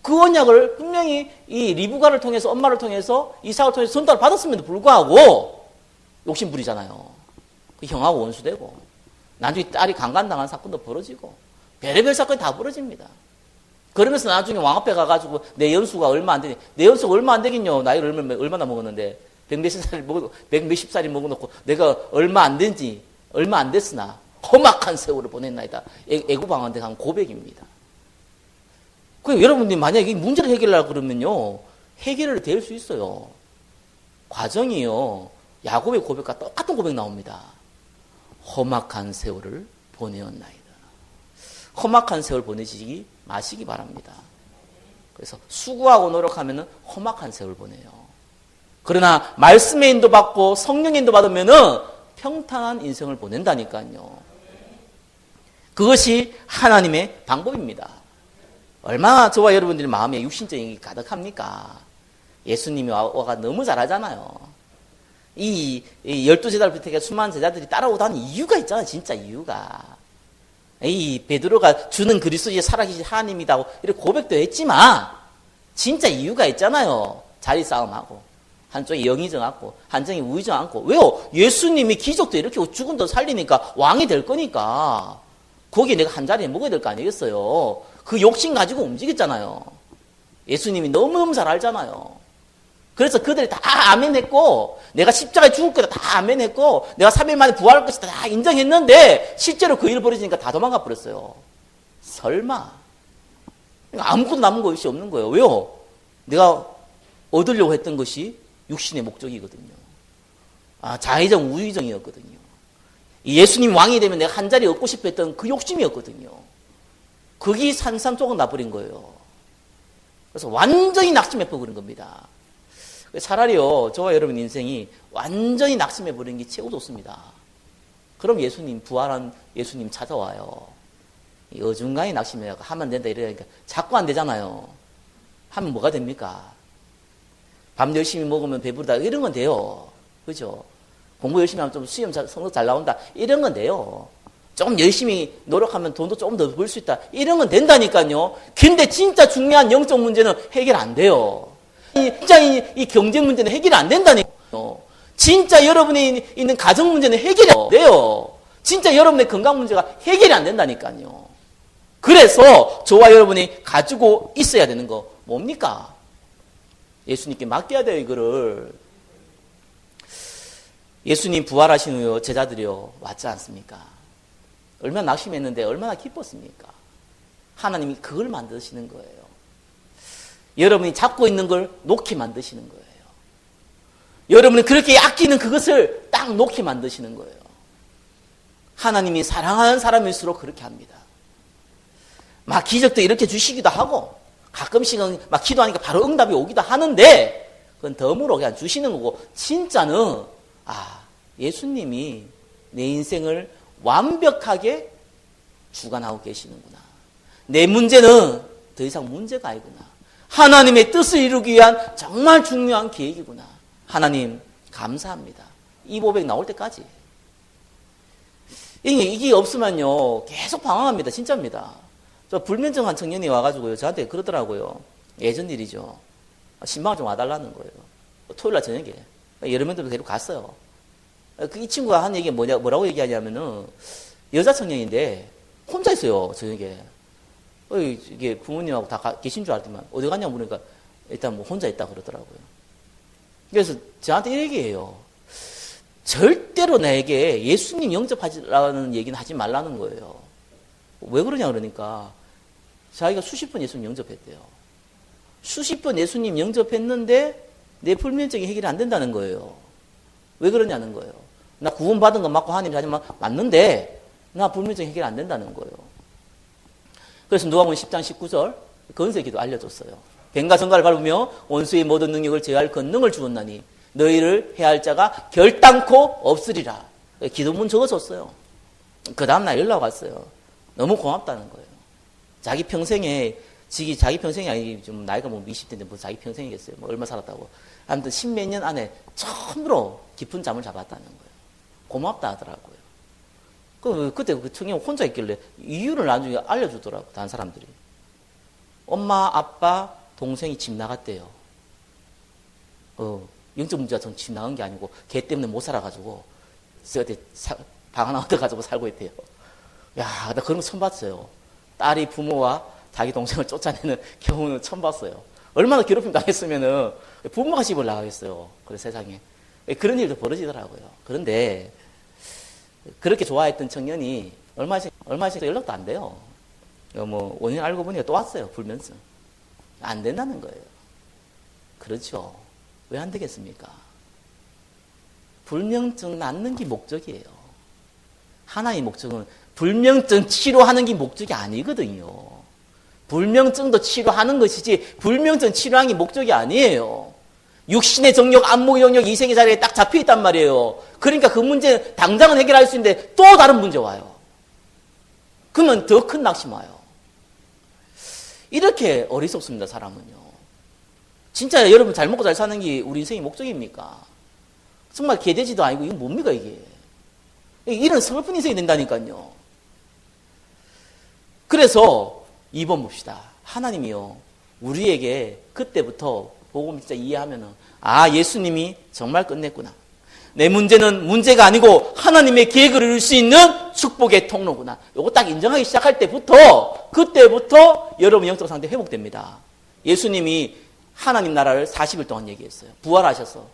그 언약을 분명히 이 리브가를 통해서 엄마를 통해서 이삭을 통해서 전달을 받았음에도 불구하고 욕심 부리잖아요. 그 형하고 원수되고 나중에 딸이 강간당한 사건도 벌어지고 별의별 사건이 다 벌어집니다. 그러면서 나중에 왕 앞에 가가지고 내 연수가 얼마 안 되니 내 연수가 얼마 안 되긴요. 나이를 얼마나 먹었는데 100몇십 살이 먹어놓고 내가 얼마 안 된지 얼마 안 됐으나 험악한 세월을 보냈나이다. 애구방한테 한 고백입니다. 그 여러분들이 만약에 이 문제를 해결하려고 그러면요 해결을 될 수 있어요. 과정이요 야곱의 고백과 똑같은 고백 나옵니다. 험악한 세월을 보내었나이다. 험악한 세월 보내시기 마시기 바랍니다. 그래서 수고하고 노력하면 험악한 세월 보내요. 그러나 말씀의 인도 받고 성령의 인도 받으면 평탄한 인생을 보낸다니까요. 그것이 하나님의 방법입니다. 얼마나 저와 여러분들의 마음에 육신적인 게 가득합니까? 예수님이 와가 너무 잘하잖아요. 이 12제자를 비롯해 수많은 제자들이 따라오다는 이유가 있잖아요. 진짜 이유가. 이 베드로가 주는 그리스도의 살아계신 하나님이다고 이렇게 고백도 했지만 진짜 이유가 있잖아요. 자리 싸움하고 한쪽이 영이 정하고 한쪽이 우위 정하고. 왜요? 예수님이 기적도 이렇게 죽음도 살리니까 왕이 될 거니까 거기에 내가 한 자리에 먹어야 될 거 아니겠어요? 그 욕심 가지고 움직였잖아요. 예수님이 너무너무 잘 알잖아요. 그래서 그들이 다 아멘했고 내가 십자가에 죽을 거다 다 아멘했고 내가 3일 만에 부활할 것이다 다 인정했는데 실제로 그 일 벌어지니까 다 도망가 버렸어요. 설마. 아무것도 남은 것이 없는 거예요. 왜요? 내가 얻으려고 했던 것이 육신의 목적이거든요. 자의정 우의정이었거든요. 예수님 왕이 되면 내가 한 자리 얻고 싶어 했던 그 욕심이었거든요. 그게 산산조각 나버린 거예요. 그래서 완전히 낙심해 버린 겁니다. 차라리요, 저와 여러분 인생이 완전히 낙심해 버리는 게 최고 좋습니다. 그럼 예수님, 부활한 예수님 찾아와요. 어중간히 낙심해 하면 안 된다 이러니까 자꾸 안 되잖아요. 하면 뭐가 됩니까? 밥 열심히 먹으면 배부르다 이런 건 돼요. 그죠? 공부 열심히 하면 좀 시험 성적 잘 나온다 이런 건 돼요. 좀 열심히 노력하면 돈도 조금 더 벌 수 있다 이런 건 된다니까요. 근데 진짜 중요한 영적 문제는 해결 안 돼요. 진짜 이 경제 문제는 해결이 안 된다니까요. 진짜 여러분이 있는 가정 문제는 해결이 안 돼요. 진짜 여러분의 건강 문제가 해결이 안 된다니까요. 그래서 저와 여러분이 가지고 있어야 되는 거 뭡니까? 예수님께 맡겨야 돼요, 이거를. 예수님 부활하신 후에 제자들이요 왔지 않습니까? 얼마나 낙심했는데 얼마나 기뻤습니까? 하나님이 그걸 만드시는 거예요. 여러분이 잡고 있는 걸 놓게 만드시는 거예요. 여러분이 그렇게 아끼는 그것을 딱 놓게 만드시는 거예요. 하나님이 사랑하는 사람일수록 그렇게 합니다. 막 기적도 이렇게 주시기도 하고 가끔씩은 막 기도하니까 바로 응답이 오기도 하는데 그건 덤으로 그냥 주시는 거고 진짜는 예수님이 내 인생을 완벽하게 주관하고 계시는구나. 내 문제는 더 이상 문제가 아니구나. 하나님의 뜻을 이루기 위한 정말 중요한 계획이구나. 하나님 감사합니다. 이 고백 나올 때까지. 이게 없으면요 계속 방황합니다. 진짜입니다. 저 불면증한 청년이 와가지고요 저한테 그러더라고요. 예전 일이죠. 신방을 좀 와달라는 거예요. 토요일날 저녁에 여러 명들 데리고 갔어요. 이 친구가 한 얘기가 뭐라고 얘기하냐면은 여자 청년인데 혼자 있어요 저녁에. 이게 부모님하고 다 계신 줄 알았더만 어디 갔냐고 물으니까 일단 뭐 혼자 있다 그러더라고요. 그래서 저한테 이 얘기해요. 절대로 나에게 예수님 영접하라는 얘기는 하지 말라는 거예요. 왜 그러냐 그러니까 자기가 수십 번 예수님 영접했대요. 수십 번 예수님 영접했는데 내 불면증이 해결이 안 된다는 거예요. 왜 그러냐는 거예요. 나 구원받은 거 맞고 하나님 하지만 맞는데 나 불면증 해결 안 된다는 거예요. 그래서 누가복음 10장 19절 건세 기도 알려줬어요. 뱀과 성가를 밟으며 원수의 모든 능력을 제어할 권능을 주었나니 너희를 해할 자가 결단코 없으리라. 기도문 적어줬어요. 그 다음날 연락 왔어요. 너무 고맙다는 거예요. 자기 평생에 자기 평생이 아니 좀 나이가 뭐 20대인데 뭐 자기 평생이겠어요. 뭐 얼마 살았다고. 아무튼 십몇 년 안에 처음으로 깊은 잠을 잡았다는 거예요. 고맙다 하더라고요. 그때 그 청년 혼자 있길래 이유를 나중에 알려주더라고, 다른 사람들이. 엄마, 아빠, 동생이 집 나갔대요. 영적 문제가 전 집 나간 게 아니고 걔 때문에 못 살아가지고 방 하나 얻어가지고 살고 있대요. 야, 나 그런 거 처음 봤어요. 딸이 부모와 자기 동생을 쫓아내는 경우는 처음 봤어요. 얼마나 괴롭힘 당했으면은 부모가 집을 나가겠어요. 그래, 세상에. 그런 일도 벌어지더라고요. 그런데 그렇게 좋아했던 청년이 얼마 전에 연락도 안 돼요. 원인 알고 보니까 또 왔어요. 불면증. 안 된다는 거예요. 그렇죠. 왜 안 되겠습니까? 불면증 낫는 게 목적이에요. 하나의 목적은 불면증 치료하는 게 목적이 아니거든요. 불면증도 치료하는 것이지 불면증 치료하는 게 목적이 아니에요. 육신의 정욕, 안목의 정욕, 이생의 자리에 딱 잡혀 있단 말이에요. 그러니까 그 문제 당장은 해결할 수 있는데 또 다른 문제 와요. 그러면 더 큰 낙심 와요. 이렇게 어리석습니다, 사람은요. 진짜 여러분 잘 먹고 잘 사는 게 우리 인생의 목적입니까? 정말 개돼지도 아니고 이건 뭡니까 이게? 이런 서글픈 인생이 된다니까요. 그래서 2번 봅시다. 하나님이요, 우리에게 그때부터 복음 진짜 이해하면은 예수님이 정말 끝냈구나. 내 문제는 문제가 아니고 하나님의 계획을 이룰 수 있는 축복의 통로구나. 요거 딱 인정하기 시작할 때부터, 그때부터 여러분 영적 상태 회복됩니다. 예수님이 하나님 나라를 40일 동안 얘기했어요. 부활하셔서.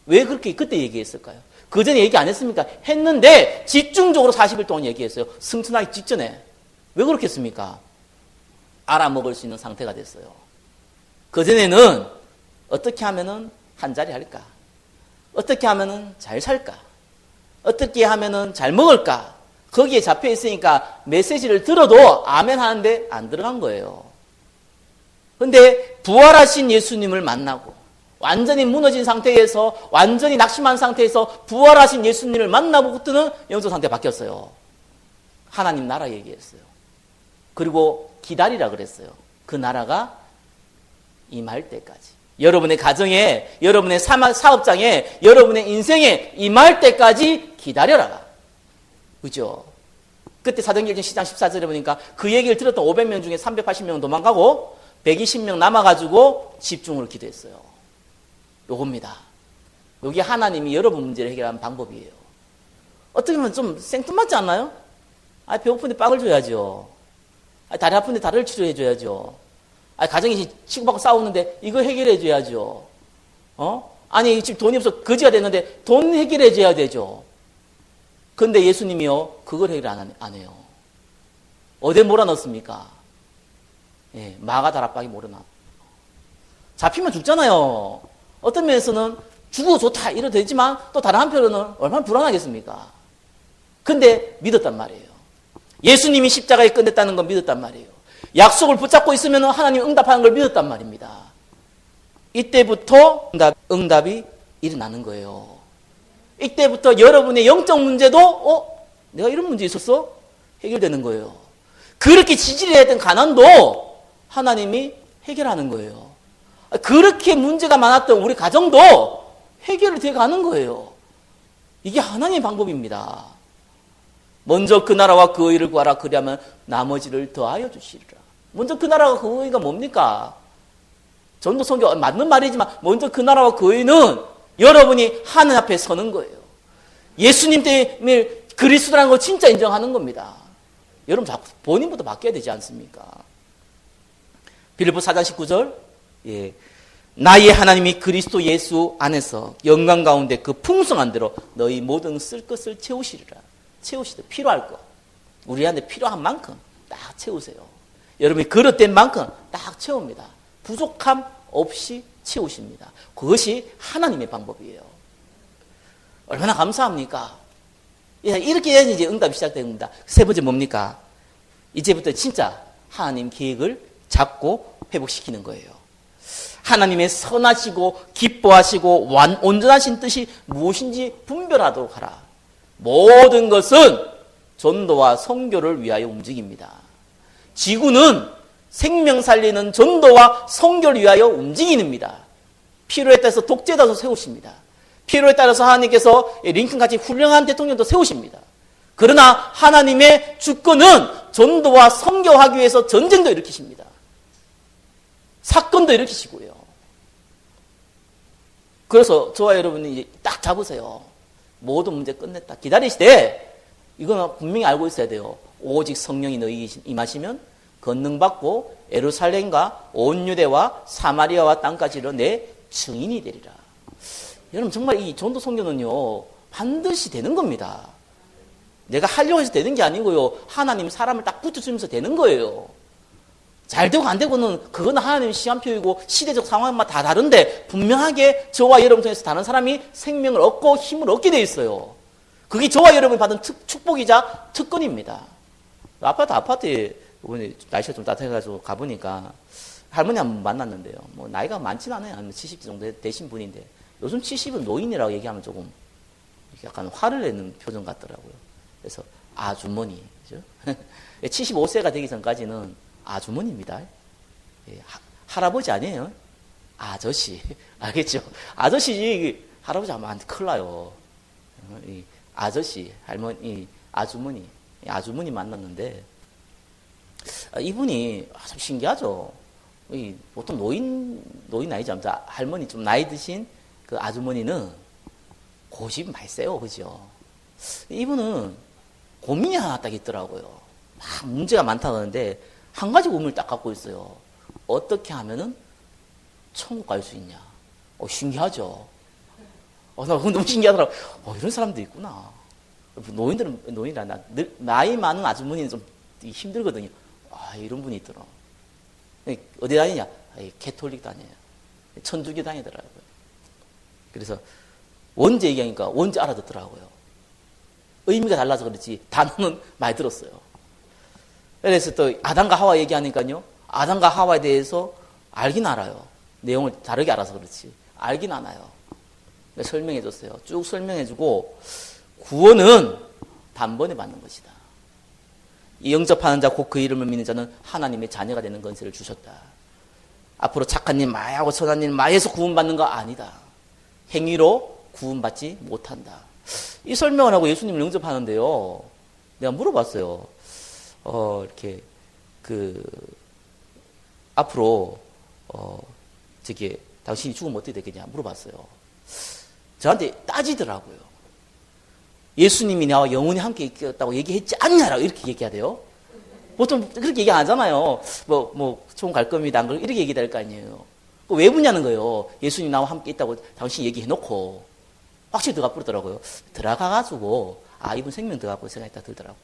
왜 그렇게 그때 얘기했을까요? 그 전에 얘기 안 했습니까? 했는데 집중적으로 40일 동안 얘기했어요. 승천하기 직전에. 왜 그렇게 했습니까? 알아먹을 수 있는 상태가 됐어요. 그전에는 어떻게 하면은 한 자리 할까? 어떻게 하면은 잘 살까? 어떻게 하면은 잘 먹을까? 거기에 잡혀 있으니까 메시지를 들어도 아멘 하는데 안 들어간 거예요. 근데 부활하신 예수님을 만나고 완전히 무너진 상태에서, 완전히 낙심한 상태에서 부활하신 예수님을 만나고부터는 영적 상태가 바뀌었어요. 하나님 나라 얘기했어요. 그리고 기다리라 그랬어요. 그 나라가 임할 때까지. 여러분의 가정에, 여러분의 사업장에, 여러분의 인생에 임할 때까지 기다려라. 그죠? 그때 사도행전 10장 14절에 보니까 그 얘기를 들었던 500명 중에 380명은 도망가고 120명 남아가지고 집중으로 기도했어요. 요겁니다. 요게 하나님이 여러분 문제를 해결하는 방법이에요. 어떻게 보면 좀 생뚱맞지 않나요? 배고픈데 빵을 줘야죠. 다리 아픈데 다리를 치료해줘야죠. 가정이 치고받고 싸우는데 이거 해결해줘야죠. 아니, 지금 돈이 없어 거지가 됐는데 돈 해결해줘야 되죠. 그런데 예수님이요, 그걸 해결 안 해요. 어디에 몰아넣습니까? 마가 다락방에 몰아넣어. 잡히면 죽잖아요. 어떤 면에서는 죽어도 좋다 이래도 되지만 또 다른 한편으로는 얼마나 불안하겠습니까? 근데 믿었단 말이에요. 예수님이 십자가에 끝냈다는 건 믿었단 말이에요. 약속을 붙잡고 있으면 하나님 응답하는 걸 믿었단 말입니다. 이때부터 응답이 일어나는 거예요. 이때부터 여러분의 영적 문제도 내가 이런 문제 있었어? 해결되는 거예요. 그렇게 지질했던 가난도 하나님이 해결하는 거예요. 그렇게 문제가 많았던 우리 가정도 해결이 돼 가는 거예요. 이게 하나님의 방법입니다. 먼저 그 나라와 그 의를 구하라. 그리하면 나머지를 더하여 주시리라. 먼저 그 나라와 그 의가 뭡니까? 전도 선교 맞는 말이지만 먼저 그 나라와 그 의는 여러분이 하늘 앞에 서는 거예요. 예수님 때문에 그리스도라는 걸 진짜 인정하는 겁니다. 여러분 자꾸 본인부터 바뀌어야 되지 않습니까? 빌립보 4장 19절, 나의 하나님이 그리스도 예수 안에서 영광 가운데 그 풍성한 대로 너희 모든 쓸 것을 채우시리라. 채우시되 필요할 것, 우리한테 필요한 만큼 딱 채우세요. 여러분이 그릇된 만큼 딱 채웁니다. 부족함 없이 채우십니다. 그것이 하나님의 방법이에요. 얼마나 감사합니까? 이렇게 해야지 이제 응답이 시작됩니다. 세 번째 뭡니까? 이제부터 진짜 하나님 계획을 잡고 회복시키는 거예요. 하나님의 선하시고 기뻐하시고 온전하신 뜻이 무엇인지 분별하도록 하라. 모든 것은 전도와 선교를 위하여 움직입니다. 지구는 생명 살리는 전도와 선교를 위하여 움직입니다. 필요에 따라서 독재자도 세우십니다. 필요에 따라서 하나님께서 링컨같이 훌륭한 대통령도 세우십니다. 그러나 하나님의 주권은 전도와 선교하기 위해서 전쟁도 일으키십니다. 사건도 일으키시고요. 그래서 저와 여러분이 이제 딱 잡으세요. 모든 문제 끝냈다. 기다리시되 이거는 분명히 알고 있어야 돼요. 오직 성령이 너희 임하시면 권능받고 예루살렘과 온 유대와 사마리아와 땅까지 이르러 내 증인이 되리라. 여러분 정말 이 전도 선교는요 반드시 되는 겁니다. 내가 하려고 해서 되는 게 아니고요. 하나님 사람을 딱 붙여주면서 되는 거예요. 잘 되고 안 되고는 그거는 하나님의 시간표이고 시대적 상황마다 다 다른데 분명하게 저와 여러분 통해서 다른 사람이 생명을 얻고 힘을 얻게 돼 있어요. 그게 저와 여러분이 받은 축복이자 특권입니다. 아파트에 이번에 날씨가 좀 따뜻해가지고 가보니까 할머니 한 분 만났는데요. 뭐 나이가 많지는 않아요. 한 70대 정도 되신 분인데 요즘 70은 노인이라고 얘기하면 조금 약간 화를 내는 표정 같더라고요. 그래서 아주머니, 그죠? 75세가 되기 전까지는 아주머니입니다. 할아버지 아니에요. 아저씨. 알겠죠? 아저씨, 할아버지 하면 큰일 나요. 아저씨, 할머니, 아주머니 만났는데, 이분이 참 신기하죠? 보통 노인 나이지 않습니다. 할머니 좀 나이 드신 그 아주머니는 고집이 많이 세요. 그죠? 이분은 고민이 하나 딱 있더라고요. 막 문제가 많다고 하는데, 한 가지 고민을 딱 갖고 있어요. 어떻게 하면은 천국 갈 수 있냐? 신기하죠? 나 너무 신기하더라고. 이런 사람도 있구나. 노인이라 나이 많은 아주머니는 좀 힘들거든요. 이런 분이 있더라. 어디 다니냐? 캐톨릭 다녀요. 천주교 다니더라고요. 그래서 원죄 얘기하니까 원죄 알아듣더라고요. 의미가 달라서 그렇지 단어는 많이 들었어요. 그래서 또 아담과 하와 얘기하니까요. 아담과 하와에 대해서 알긴 알아요. 내용을 다르게 알아서 그렇지. 알긴 알아요. 설명해 줬어요. 쭉 설명해 주고 구원은 단번에 받는 것이다. 이 영접하는 자 곧 그 이름을 믿는 자는 하나님의 자녀가 되는 권세를 주셨다. 앞으로 착한 일 많이 하고 선한 일 많이 해서 구원받는 거 아니다. 행위로 구원받지 못한다. 이 설명을 하고 예수님을 영접하는데요. 내가 물어봤어요. 이렇게 앞으로 당신이 죽으면 어떻게 되겠냐 물어봤어요. 저한테 따지더라고요. 예수님이 나와 영원히 함께 있겠다고 얘기했지 않냐라고 이렇게 얘기해야 돼요. 보통 그렇게 얘기 안 하잖아요. 총 갈 겁니다. 안 그러고 이렇게 얘기할 거 아니에요. 왜 묻냐는 거예요. 예수님 나와 함께 있다고 당신이 얘기해놓고 확실히 들어가 버리더라고요. 들어가가지고 이분 생명 들어가고 생각이 딱 들더라고.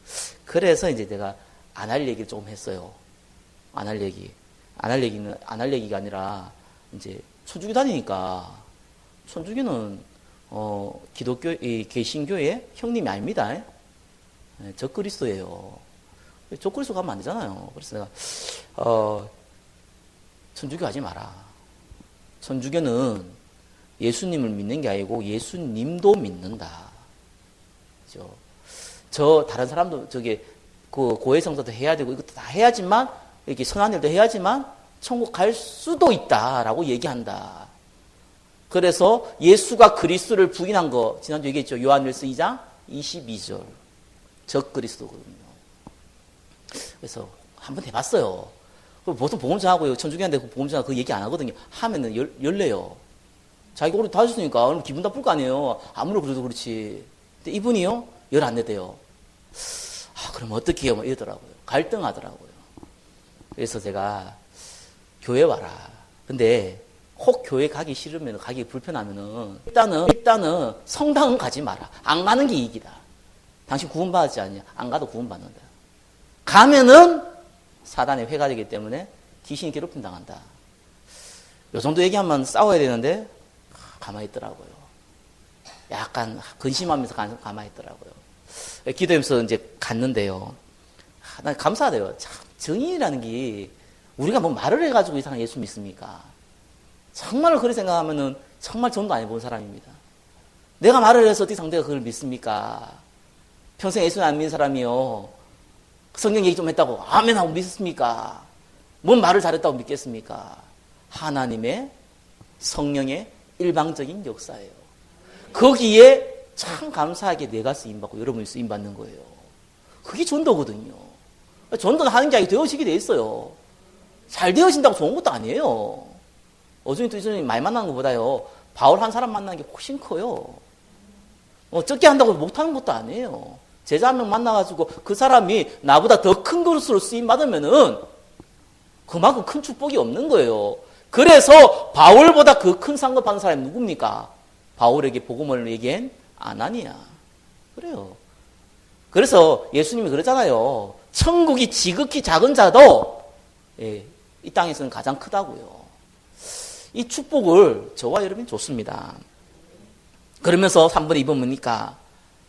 그래서 이제 내가 안 할 얘기를 조금 했어요. 안 할 얘기가 아니라 이제 천주교 다니니까 천주교는 기독교 개신교의 형님이 아닙니다. 적그리스도예요. 적그리스도 가면 안 되잖아요. 그래서 내가 천주교 하지 마라. 천주교는 예수님을 믿는 게 아니고 예수님도 믿는다. 그죠? 저 다른 사람도 그 고해성사도 해야 되고 이것도 다 해야지만 이렇게 선한 일도 해야지만 천국 갈 수도 있다라고 얘기한다. 그래서 예수가 그리스도를 부인한 거 지난주 얘기했죠. 요한일서 2장 22절 적그리스도거든요. 그래서 한번 해봤어요. 보통 보험자하고요 천주교한테 보험자가 그 얘기 안 하거든요. 하면은 열려요. 자기가 오래 다녔으니까 기분 나쁠 거 아니에요. 아무리 그래도 그렇지. 근데 이분이요 열 안 내대요. 그럼 어떻게 해요? 이러더라고요. 갈등하더라고요. 그래서 제가 교회 와라. 근데 혹 교회 가기 싫으면 가기 불편하면은 일단은 성당은 가지 마라. 안 가는 게 이익이다. 당신 구원받았지 않냐? 안 가도 구원받는다. 가면은 사단의 회가 되기 때문에 귀신이 괴롭힘 당한다. 요 정도 얘기하면 싸워야 되는데 가만히 있더라고요. 약간 근심하면서 가만히 있더라고요. 기도하면서 이제 갔는데요. 난 감사하대요. 참 정의라는 게 우리가 뭐 말을 해가지고 이상한 예수 믿습니까? 정말로 그렇게 생각하면은 정말 전도 안 해본 사람입니다. 내가 말을 해서 어떻게 상대가 그걸 믿습니까? 평생 예수는 안 믿는 사람이요. 성경 얘기 좀 했다고 아멘 하고 믿습니까? 뭔 말을 잘했다고 믿겠습니까? 하나님의 성령의 일방적인 역사예요. 거기에 참 감사하게 내가 쓰임받고 여러분이 쓰임받는 거예요. 그게 전도거든요. 전도는 하는 게 아니고 되어지게 돼 있어요. 잘 되어진다고 좋은 것도 아니에요. 어준이 또 이준이 많이 만나는 것보다요, 바울 한 사람 만나는 게 훨씬 커요. 적게 한다고 못하는 것도 아니에요. 제자 한 명 만나가지고 그 사람이 나보다 더 큰 그릇으로 쓰임 받으면은 그만큼 큰 축복이 없는 거예요. 그래서 바울보다 그 큰 상급 받는 사람이 누굽니까? 바울에게 복음을 얘기한 아나니아. 그래요. 그래서 예수님이 그러잖아요. 천국이 지극히 작은 자도 이 땅에서는 가장 크다고요. 이 축복을 저와 여러분이 줬습니다. 그러면서 3번에 2번 뭡니까?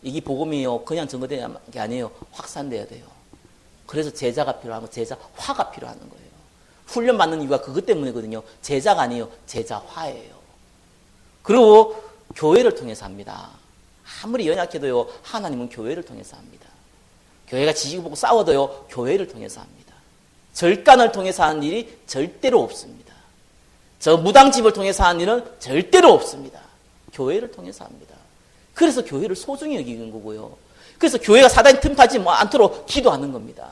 이게 복음이요, 그냥 증거되는 게 아니에요. 확산돼야 돼요. 그래서 제자가 필요하고 제자화가 필요한 거예요. 훈련받는 이유가 그것 때문이거든요. 제자가 아니에요. 제자화예요. 그리고 교회를 통해서 합니다. 아무리 연약해도요, 하나님은 교회를 통해서 합니다. 교회가 지지고 보고 싸워도요, 교회를 통해서 합니다. 절간을 통해서 하는 일이 절대로 없습니다. 저 무당집을 통해서 하는 일은 절대로 없습니다. 교회를 통해서 합니다. 그래서 교회를 소중히 여기는 거고요. 그래서 교회가 사단이 틈타지 않도록 기도하는 겁니다.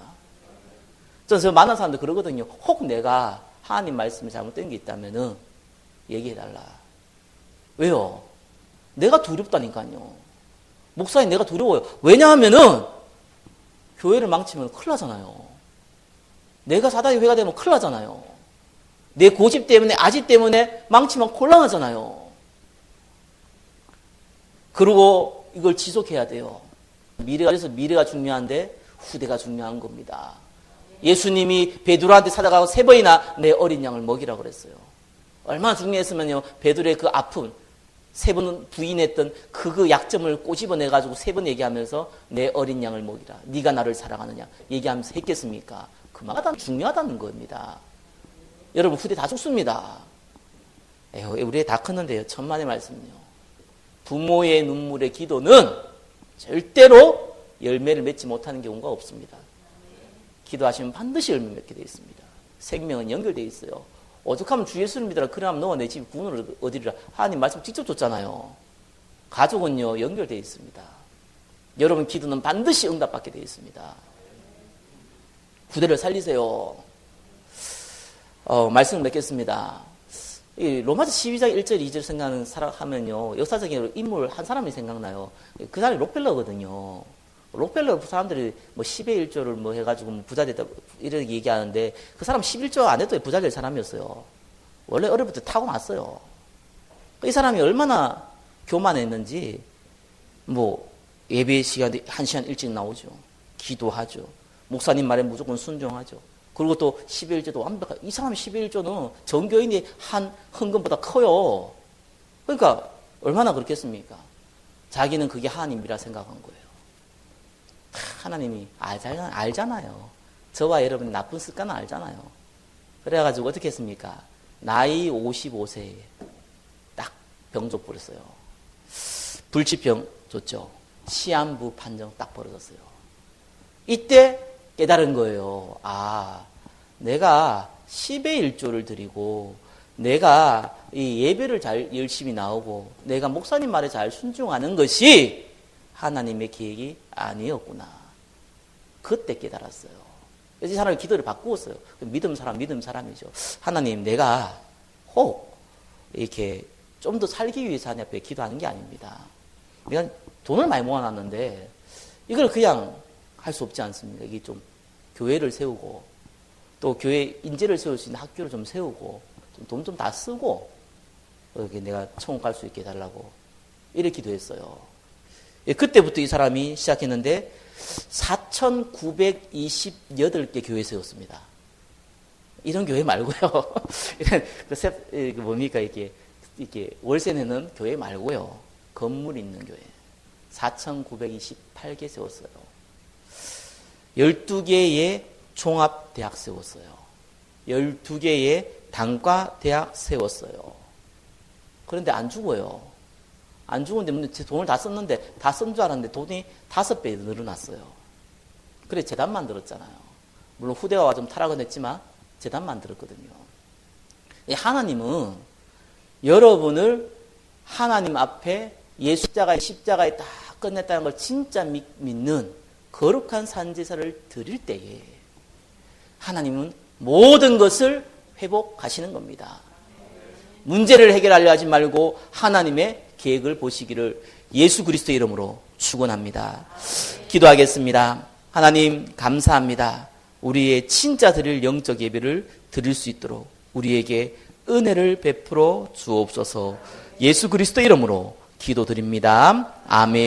저는 만난 사람들 그러거든요. 혹 내가 하나님 말씀이 잘못된 게 있다면은 얘기해달라. 왜요? 내가 두렵다니까요. 목사님 내가 두려워요. 왜냐하면은 교회를 망치면 큰일 나잖아요. 내가 사단의 회가 되면 큰일 나잖아요. 내 고집 때문에, 아집 때문에 망치면 곤란하잖아요. 그리고 이걸 지속해야 돼요. 그래서 미래가 중요한데 후대가 중요한 겁니다. 예수님이 베드로한테 찾아가고 3번이나 내 어린 양을 먹이라고 그랬어요. 얼마나 중요했으면요. 베드로의 그 아픔, 3번 부인했던 그 약점을 꼬집어내가지고 3번 얘기하면서 내 어린 양을 먹이라. 네가 나를 사랑하느냐 얘기하면서 했겠습니까? 그만큼 중요하다는 겁니다. 여러분 후대 다 죽습니다. 우리 애 다 컸는데요. 천만의 말씀요. 부모의 눈물의 기도는 절대로 열매를 맺지 못하는 경우가 없습니다. 기도하시면 반드시 열매 맺게 되어 있습니다. 생명은 연결되어 있어요. 오죽하면 주 예수를 믿으라. 그러면 너와 내 집이 구원을 얻으리라. 하나님 말씀 직접 줬잖아요. 가족은요 연결되어 있습니다. 여러분 기도는 반드시 응답받게 되어 있습니다. 후대를 살리세요. 말씀을 맺겠습니다. 이 로마서 12장 1절 2절 생각하면요 역사적인 인물 한 사람이 생각나요. 그 사람이 록펠러거든요. 록펠러 사람들이 뭐 10의 1조를 뭐 해가지고 뭐 부자 됐다 이렇게 얘기하는데 그 사람 11조 안 해도 부자 될 사람이었어요. 원래 어릴 때 타고났어요. 이 사람이 얼마나 교만했는지 뭐 예배 시간에 1시간 일찍 나오죠. 기도하죠. 목사님 말에 무조건 순종하죠. 그리고 또 11조도 완벽하게, 이 사람 11조는 전교인이 한 헌금보다 커요. 그러니까 얼마나 그렇겠습니까? 자기는 그게 하나님이라 생각한 거예요. 하나님이 알잖아요. 저와 여러분이 나쁜 습관은 알잖아요. 그래가지고 어떻게 했습니까? 나이 55세에 딱 병 줘버렸어요. 불치병 줬죠. 시한부 판정 딱 벌어졌어요. 이때 깨달은 거예요. 내가 10의 1조를 드리고 내가 이 예배를 잘 열심히 나오고 내가 목사님 말에 잘 순종하는 것이 하나님의 계획이 아니었구나. 그때 깨달았어요. 이 사람이 기도를 바꾸었어요. 믿음 사람이죠. 하나님, 내가 혹 이렇게 좀 더 살기 위해서 하나님 앞에 기도하는 게 아닙니다. 내가 돈을 많이 모아놨는데 이걸 그냥 할 수 없지 않습니까? 이게 좀 교회를 세우고 또 교회 인재를 세울 수 있는 학교를 좀 세우고 돈 좀 다 쓰고 이렇게 내가 천국 갈 수 있게 해달라고 이렇게 기도했어요. 그때부터 이 사람이 시작했는데 4,928개 교회 세웠습니다. 이런 교회 말고요. 뭡니까 이렇게 월세 내는 교회 말고요. 건물 있는 교회 4,928개 세웠어요. 12개의 종합대학 세웠어요. 12개의 단과대학 세웠어요. 그런데 안 죽어요. 안 죽었는데 제 돈을 다 썼는데 다 쓴 줄 알았는데 돈이 5배 늘어났어요. 그래 재단 만들었잖아요. 물론 후대가 좀 타락은 했지만 재단 만들었거든요. 하나님은 여러분을 하나님 앞에 십자가에 딱 끝냈다는 걸 진짜 믿는 거룩한 산제사를 드릴 때에 하나님은 모든 것을 회복하시는 겁니다. 문제를 해결하려 하지 말고 하나님의 계획을 보시기를 예수 그리스도의 이름으로 축원합니다. 기도하겠습니다. 하나님 감사합니다. 우리의 진짜 드릴 영적 예배를 드릴 수 있도록 우리에게 은혜를 베풀어 주옵소서. 예수 그리스도의 이름으로 기도드립니다. 아멘.